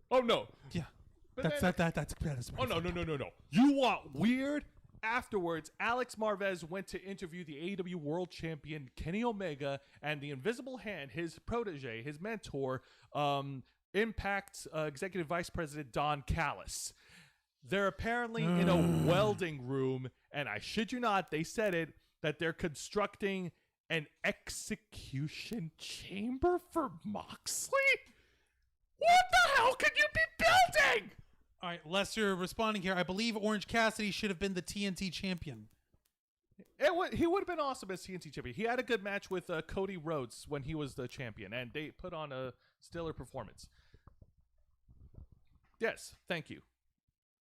Oh no. Yeah. But That's oh no. You want weird? Afterwards, Alex Marvez went to interview the AEW World Champion Kenny Omega and the Invisible Hand, his protege, his mentor, Impact's Executive Vice President Don Callis. They're apparently in a welding room, and I shit you not, they said it, that they're constructing an execution chamber for Moxley? What the hell could you be building? All right, Lester responding here. I believe Orange Cassidy should have been the TNT champion. He would have been awesome as TNT champion. He had a good match with Cody Rhodes when he was the champion, and they put on a stellar performance. Yes, thank you.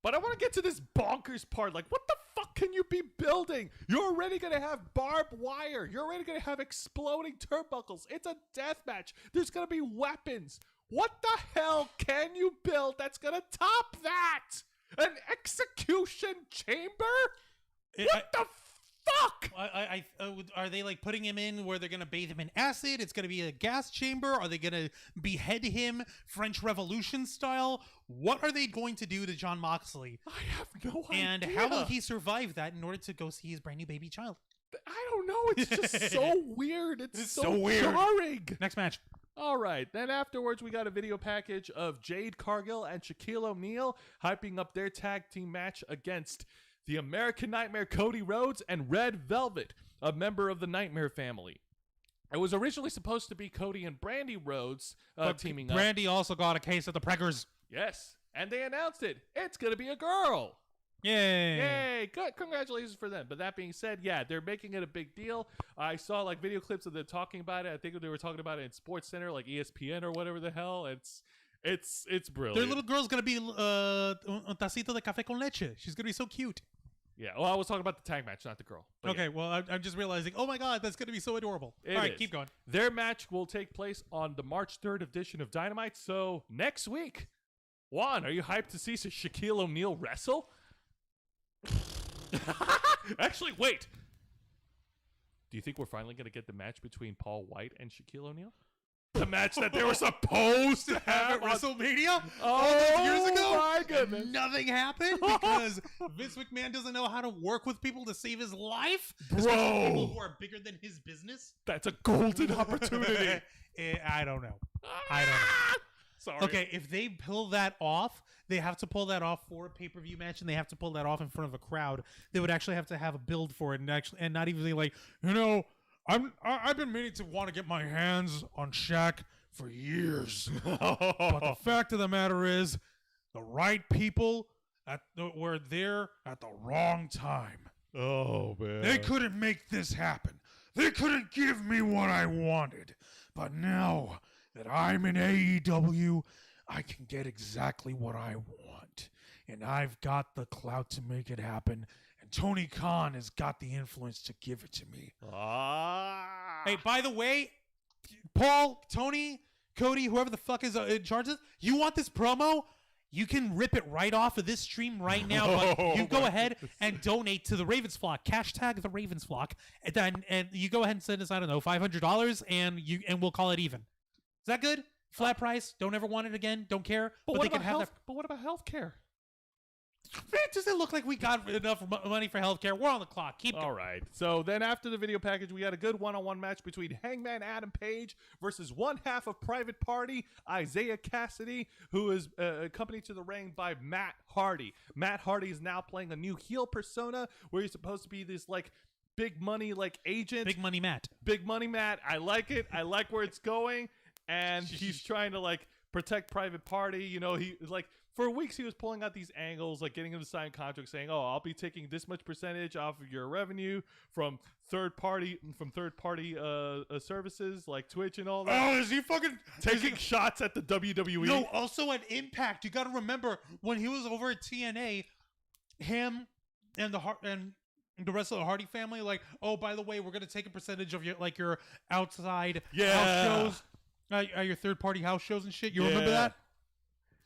But I want to get to this bonkers part. Like, what the fuck can you be building? You're already going to have barbed wire. You're already going to have exploding turnbuckles. It's a death match. There's going to be weapons. What the hell can you build that's going to top that? An execution chamber? What the fuck? Are they like putting him in where they're going to bathe him in acid? It's going to be a gas chamber? Are they going to behead him French Revolution style? What are they going to do to Jon Moxley? I have no idea. And how will he survive that in order to go see his brand new baby child? I don't know. It's just so weird. It's so weird. jarring. Next match. All right. Then afterwards, we got a video package of Jade Cargill and Shaquille O'Neal hyping up their tag team match against the American Nightmare Cody Rhodes and Red Velvet, a member of the Nightmare family. It was originally supposed to be Cody and Brandy Rhodes teaming up. Brandy also got a case of the preggers. Yes. And they announced it. It's going to be a girl. Yay. Yay. Good. Congratulations for them. But that being said, yeah, they're making it a big deal. I saw like video clips of them talking about it. I think they were talking about it in Sports Center, like ESPN or whatever the hell. It's brilliant. Their little girl's going to be un tacito de café con leche. She's going to be so cute. Yeah, well, I was talking about the tag match, not the girl. But okay, yeah. Well, I'm just realizing, oh my God, that's going to be so adorable. All right, keep going. Their match will take place on the March 3rd edition of Dynamite, so next week. Juan, are you hyped to see Shaquille O'Neal wrestle? Actually, wait. Do you think we're finally going to get the match between Paul White and Shaquille O'Neal? The match that they were supposed to have at WrestleMania all those years ago. My goodness. Nothing happened because Vince McMahon doesn't know how to work with people to save his life. Bro. Especially people who are bigger than his business. That's a golden opportunity. I don't know. Sorry. Okay, if they pull that off, they have to pull that off for a pay-per-view match, and they have to pull that off in front of a crowd. They would actually have to have a build for it, and not even be like, I've been meaning to want to get my hands on Shaq for years. But the fact of the matter is, the right people were there at the wrong time. Oh, man. They couldn't make this happen. They couldn't give me what I wanted. But now that I'm in AEW, I can get exactly what I want. And I've got the clout to make it happen. And Tony Khan has got the influence to give it to me. Hey, by the way, Paul, Tony, Cody, whoever the fuck is in charge of this, you want this promo? You can rip it right off of this stream right now. But you go ahead and donate to the Ravens Flock. Hashtag the Ravens Flock. And you go ahead and send us, I don't know, $500 and we'll call it even. Is that good? Flat price. Don't ever want it again. Don't care. But what about healthcare? Does it look like we got enough money for healthcare? We're on the clock. Keep going. All right. So then after the video package, we had a good one-on-one match between Hangman Adam Page versus one half of Private Party, Isaiah Cassidy, who is accompanied to the ring by Matt Hardy. Matt Hardy is now playing a new heel persona where he's supposed to be this like big money like agent. Big money Matt. Big money Matt. I like it. I like where it's going. And he's trying to like protect Private Party. You know, he like for weeks he was pulling out these angles, like getting him to sign contracts saying, "Oh, I'll be taking this much percentage off of your revenue from third party services like Twitch and all that." Oh, is he fucking taking shots at the WWE? No, also at Impact. You got to remember when he was over at TNA, him and the rest of the Hardy family, like, oh, by the way, we're gonna take a percentage of your outside house shows. Your third-party house shows and shit. You remember that?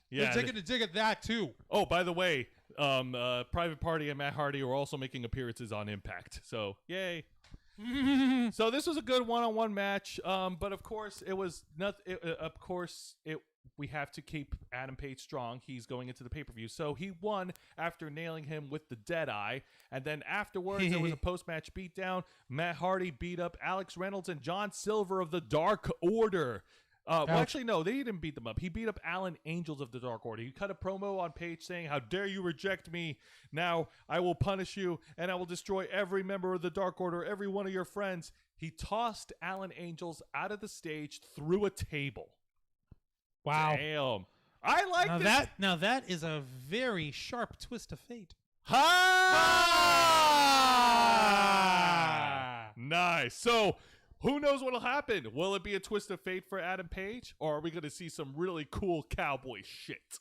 Yeah. They're taking a dig at that, too. Oh, by the way, Private Party and Matt Hardy are also making appearances on Impact. So, yay. So this was a good one-on-one match. But of course, it was not. We have to keep Adam Page strong. He's going into the pay-per-view. So he won after nailing him with the Deadeye. And then afterwards, there was a post-match beatdown. Matt Hardy beat up Alex Reynolds and John Silver of the Dark Order. Well, actually, no, they didn't beat them up. He beat up Alan Angels of the Dark Order. He cut a promo on Page saying, "How dare you reject me? Now I will punish you, and I will destroy every member of the Dark Order, every one of your friends." He tossed Alan Angels out of the stage through a table. Wow. Damn. I like this. Now that is a very sharp twist of fate. Ha! Nice. So, who knows what'll happen? Will it be a twist of fate for Adam Page, or are we going to see some really cool cowboy shit?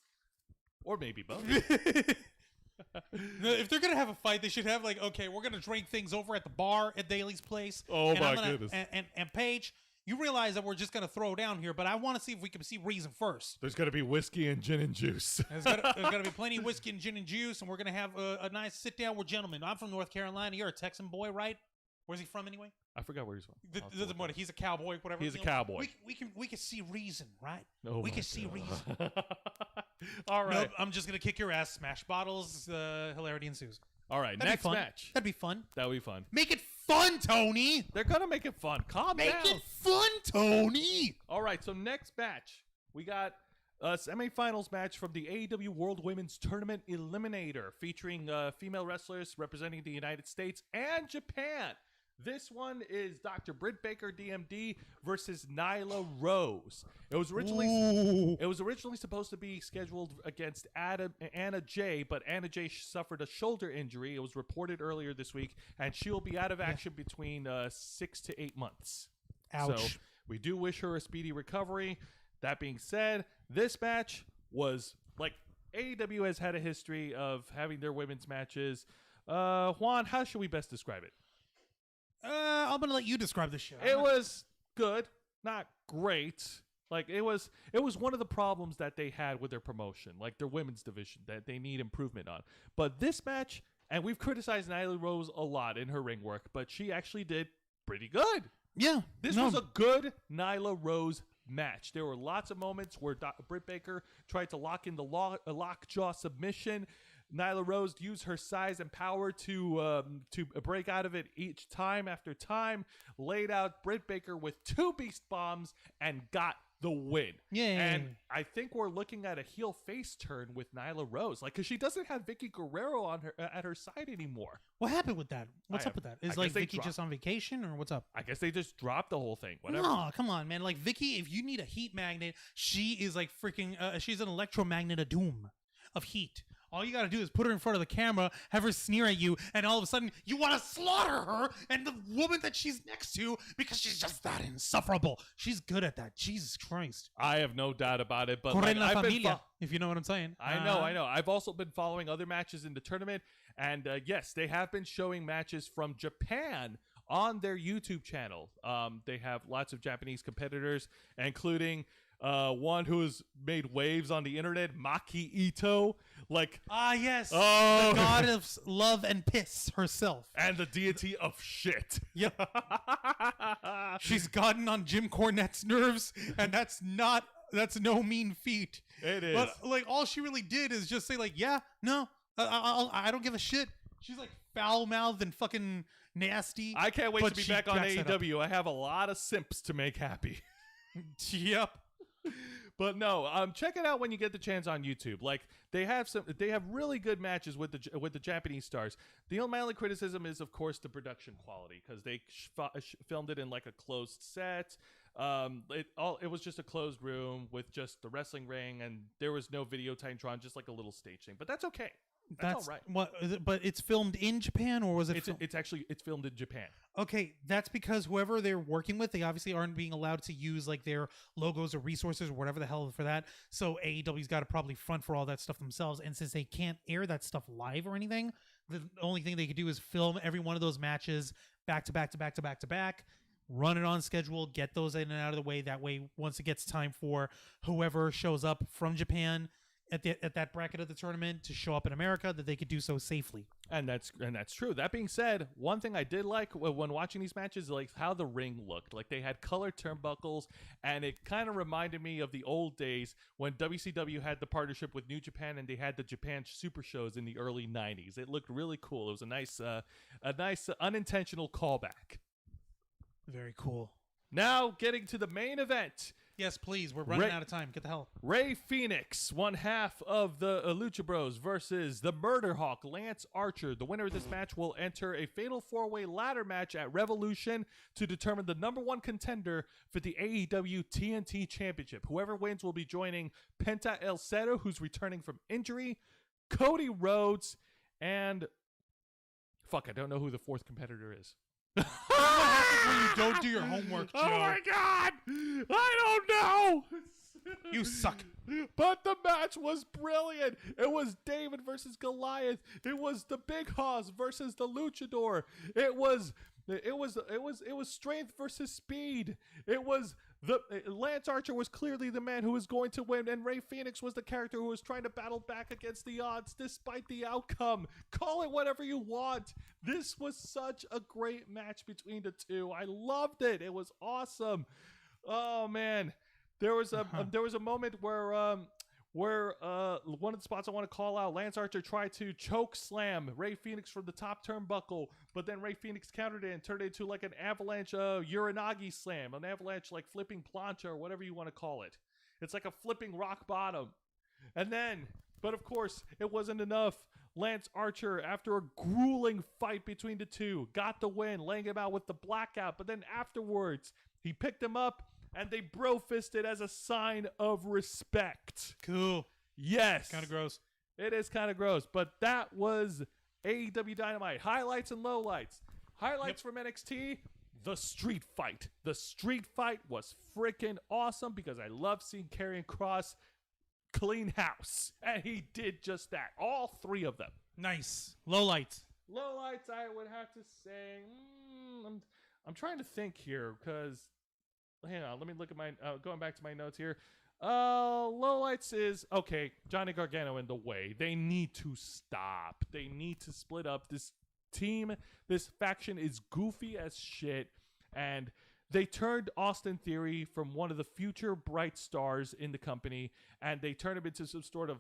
Or maybe both. If they're going to have a fight, they should have like, okay, we're going to drink things over at the bar at Daly's place. Oh, my goodness. And Paige, you realize that we're just going to throw down here, but I want to see if we can see Reason first. There's going to be whiskey and gin and juice. There's going to be plenty of whiskey and gin and juice, and we're going to have a nice sit-down with gentlemen. I'm from North Carolina. You're a Texan boy, right? Where's he from anyway? I forgot where he's from. Doesn't matter. He's a cowboy, whatever. He's a cowboy. We can see Reason, right? Oh, we can see Reason. All right. Nope, I'm just going to kick your ass, smash bottles, hilarity ensues. All right, That'd next match. That'd be fun. That would be fun. Make it fun, Tony. They're going to make it fun. Calm down. Make it fun, Tony. All right, so next match, we got a semifinals match from the AEW World Women's Tournament Eliminator featuring female wrestlers representing the United States and Japan. This one is Dr. Britt Baker, DMD, versus Nyla Rose. It was originally supposed to be scheduled against Anna Jay, but Anna Jay suffered a shoulder injury. It was reported earlier this week, and she will be out of action between 6 to 8 months. Ouch. So we do wish her a speedy recovery. That being said, this match was like AEW has had a history of having their women's matches. Juan, how should we best describe it? I'm gonna let you describe the show. It was good, not great. Like it was one of the problems that they had with their promotion, like their women's division, that they need improvement on. But this match, and we've criticized Nyla Rose a lot in her ring work, but she actually did pretty good. Yeah, This was a good Nyla Rose match. There were lots of moments where Britt Baker tried to lock in the lockjaw submission. Nyla Rose used her size and power to break out of it each time after time, laid out Britt Baker with 2 beast bombs, and got the win. Yeah. And I think we're looking at a heel face turn with Nyla Rose, like, because she doesn't have Vicky Guerrero on her at her side anymore. What happened with that? What's up with that? Is like Vicky just on vacation, or what's up? I guess they just dropped the whole thing. Whatever. No, come on, man. Like Vicky, if you need a heat magnet, she is like freaking. She's an electromagnet of doom, of heat. All you got to do is put her in front of the camera, have her sneer at you, and all of a sudden you want to slaughter her and the woman that she's next to because she's just that insufferable. She's good at that. Jesus Christ. I have no doubt about it. But Corre like, la I've familia, if you know what I'm saying. I know. I've also been following other matches in the tournament, and yes, they have been showing matches from Japan on their YouTube channel. They have lots of Japanese competitors, including one who has made waves on the internet, Maki Ito. Like, yes, oh, the god of love and piss herself, and the deity of shit. Yep. She's gotten on Jim Cornette's nerves, and that's no mean feat. It is. But like, all she really did is just say like, yeah, no, I don't give a shit. She's like foul mouthed and fucking nasty. I can't wait to be back on AEW. I have a lot of simps to make happy. Yep. But no, check it out when you get the chance on YouTube. Like they have really good matches with the Japanese stars. The only criticism is, of course, the production quality, because they filmed it in like a closed set. It was just a closed room with just the wrestling ring, and there was no video Titantron, just like a little stage thing. But that's okay. That's all right. What? But it's filmed in Japan, or was it? It's filmed in Japan. Okay, that's because whoever they're working with, they obviously aren't being allowed to use like their logos or resources or whatever the hell for that. So AEW's got to probably front for all that stuff themselves. And since they can't air that stuff live or anything, the only thing they could do is film every one of those matches back to back to back to back to back. Run it on schedule, get those in and out of the way. That way, once it gets time for whoever shows up from Japan, at that bracket of the tournament to show up in America, that they could do so safely. And that's true. That being said, one thing I did like when watching these matches, like how the ring looked. Like they had colored turnbuckles, and it kind of reminded me of the old days when WCW had the partnership with New Japan, and they had the Japan Super Shows in the early '90s. It looked really cool. It was a nice unintentional callback. Very cool. Now getting to the main event. Yes, please. We're running out of time. Get the hell. Rey Fenix, one half of the Lucha Bros versus the Murder Hawk, Lance Archer. The winner of this match will enter a fatal four-way ladder match at Revolution to determine the number one contender for the AEW TNT Championship. Whoever wins will be joining Penta El Zero, who's returning from injury, Cody Rhodes, and... Fuck, I don't know who the fourth competitor is. What happens when you don't do your homework, Joe? Oh my God! I don't know! You suck. But the match was brilliant. It was David versus Goliath. It was the Big Hoss versus the Luchador. It was strength versus speed. It was Lance Archer was clearly the man who was going to win, and Rey Fenix was the character who was trying to battle back against the odds despite the outcome. Call it whatever you want. This was such a great match between the two. I loved it. It was awesome. Oh man, there was a moment where one of the spots I want to call out, Lance Archer tried to choke slam Rey Fenix from the top turnbuckle, but then Rey Fenix countered it and turned it into like an avalanche Uranagi slam, an avalanche like flipping plancha or whatever you want to call it. It's like a flipping rock bottom. And then, but of course, it wasn't enough. Lance Archer, after a grueling fight between the two, got the win, laying him out with the blackout. But then afterwards, he picked him up, and they bro-fisted as a sign of respect. Cool. Yes. Kind of gross. It is kind of gross. But that was AEW Dynamite. Highlights and lowlights. Highlights from NXT, the street fight. The street fight was freaking awesome because I love seeing Karrion Kross clean house. And he did just that. All three of them. Nice. Lowlights. Lowlights, I would have to say... I'm trying to think here because... Hang on, let me look at my going back to my notes here. Lowlights is okay. Johnny Gargano in the way. They need to stop. They need to split up. This team, this faction is goofy as shit, and they turned Austin Theory from one of the future bright stars in the company, and they turned him into some sort of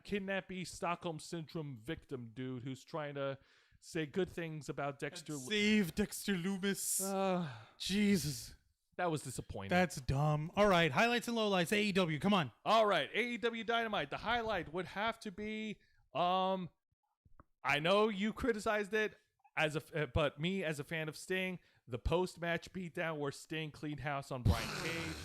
kidnappy Stockholm syndrome victim dude who's trying to say good things about Dexter. Save Dexter Loomis. Jesus. That was disappointing. That's dumb. All right, highlights and lowlights. AEW, come on. All right, AEW Dynamite. The highlight would have to be, I know you criticized it but me as a fan of Sting, the post-match beatdown where Sting cleaned house on Brian Cage.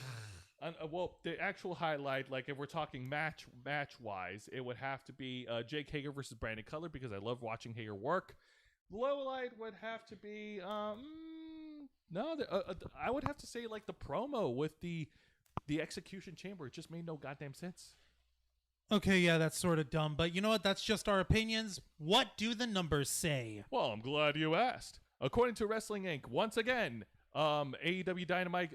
Well, the actual highlight, like if we're talking match-wise, it would have to be Jake Hager versus Brandon Cutler because I love watching Hager work. Lowlight would have to be, I would have to say like the promo with the Execution Chamber. It just made no goddamn sense. Okay, yeah, that's sort of dumb, but you know what? That's just our opinions. What do the numbers say? Well, I'm glad you asked. According to Wrestling Inc., once again, AEW Dynamite,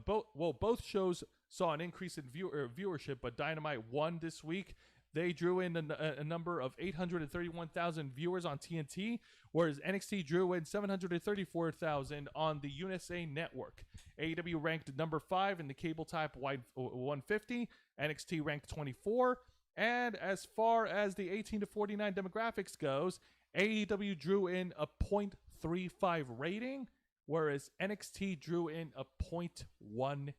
both shows saw an increase in viewership, but Dynamite won this week. They drew in a number of 831,000 viewers on TNT, whereas NXT drew in 734,000 on the USA Network. AEW ranked number 5 in the cable type 150, NXT ranked 24, and as far as the 18 to 49 demographics goes, AEW drew in a 0.35 rating, whereas NXT drew in a 0.18.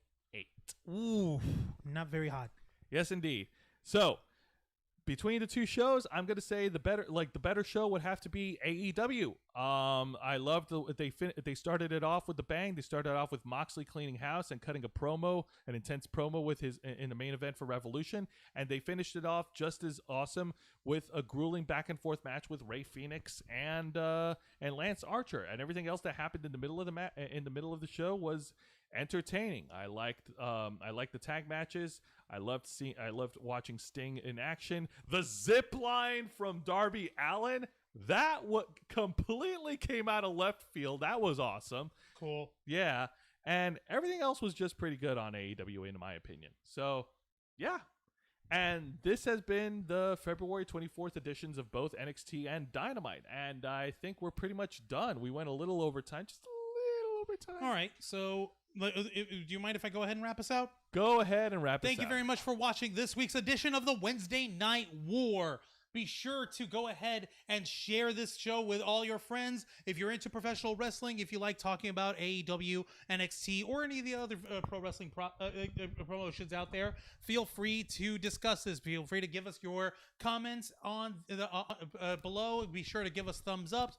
Ooh, not very hot. Yes, indeed. So, between the two shows, I'm gonna say the better show would have to be AEW. I loved they started it off with the bang. They started off with Moxley cleaning house and cutting an intense promo with his in the main event for Revolution, and they finished it off just as awesome with a grueling back and forth match with Rey Fenix and Lance Archer, and everything else that happened in the middle of the show was entertaining. I liked the tag matches. I loved watching Sting in action. The zip line from Darby Allin, that completely came out of left field. That was awesome. Cool. Yeah, and everything else was just pretty good on AEW in my opinion. So, yeah. And this has been the February 24th editions of both NXT and Dynamite. And I think we're pretty much done. We went a little over time, just a little over time. All right. So do you mind if I go ahead and wrap us out? Go ahead and wrap us out. Thank you very much for watching this week's edition of the Wednesday Night War. Be sure to go ahead and share this show with all your friends. If you're into professional wrestling, if you like talking about AEW, NXT, or any of the other pro wrestling promotions out there, feel free to discuss this. Feel free to give us your comments on the below. Be sure to give us thumbs up.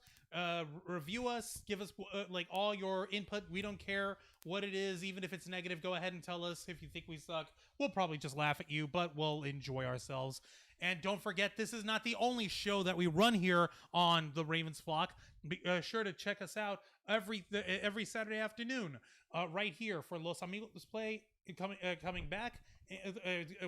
Review us, give us like all your input. We don't care what it is, even if it's negative. Go ahead and tell us if you think we suck. We'll probably just laugh at you, but we'll enjoy ourselves. And don't forget, this is not the only show that we run here on the Ravens Flock. Be sure to check us out every Saturday afternoon right here for Los Amigos Play coming back,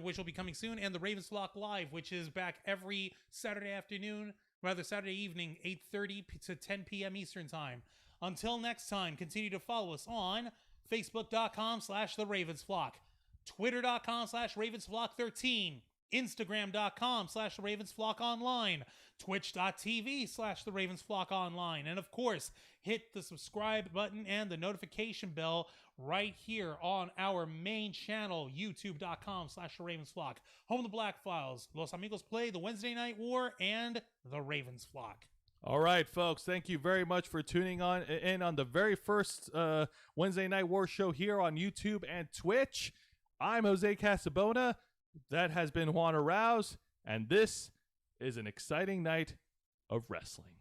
which will be coming soon, and the Ravens Flock Live, which is back every Saturday afternoon, rather Saturday evening, 8:30 to 10 p.m. Eastern Time. Until next time, continue to follow us on Facebook.com/The Ravens Flock, Twitter.com/RavensFlock13, Instagram.com/The Ravens Flock Online, Twitch.tv/The Ravens Flock Online, and of course, hit the subscribe button and the notification bell right here on our main channel, YouTube.com/The Ravens Flock, home of the Black Files, Los Amigos Play, the Wednesday Night War, and the Ravens Flock. All right, folks, thank you very much for tuning in on the very first Wednesday Night War show here on YouTube and Twitch. I'm Jose Casabona. That has been Juan Arouse, and this is an exciting night of wrestling.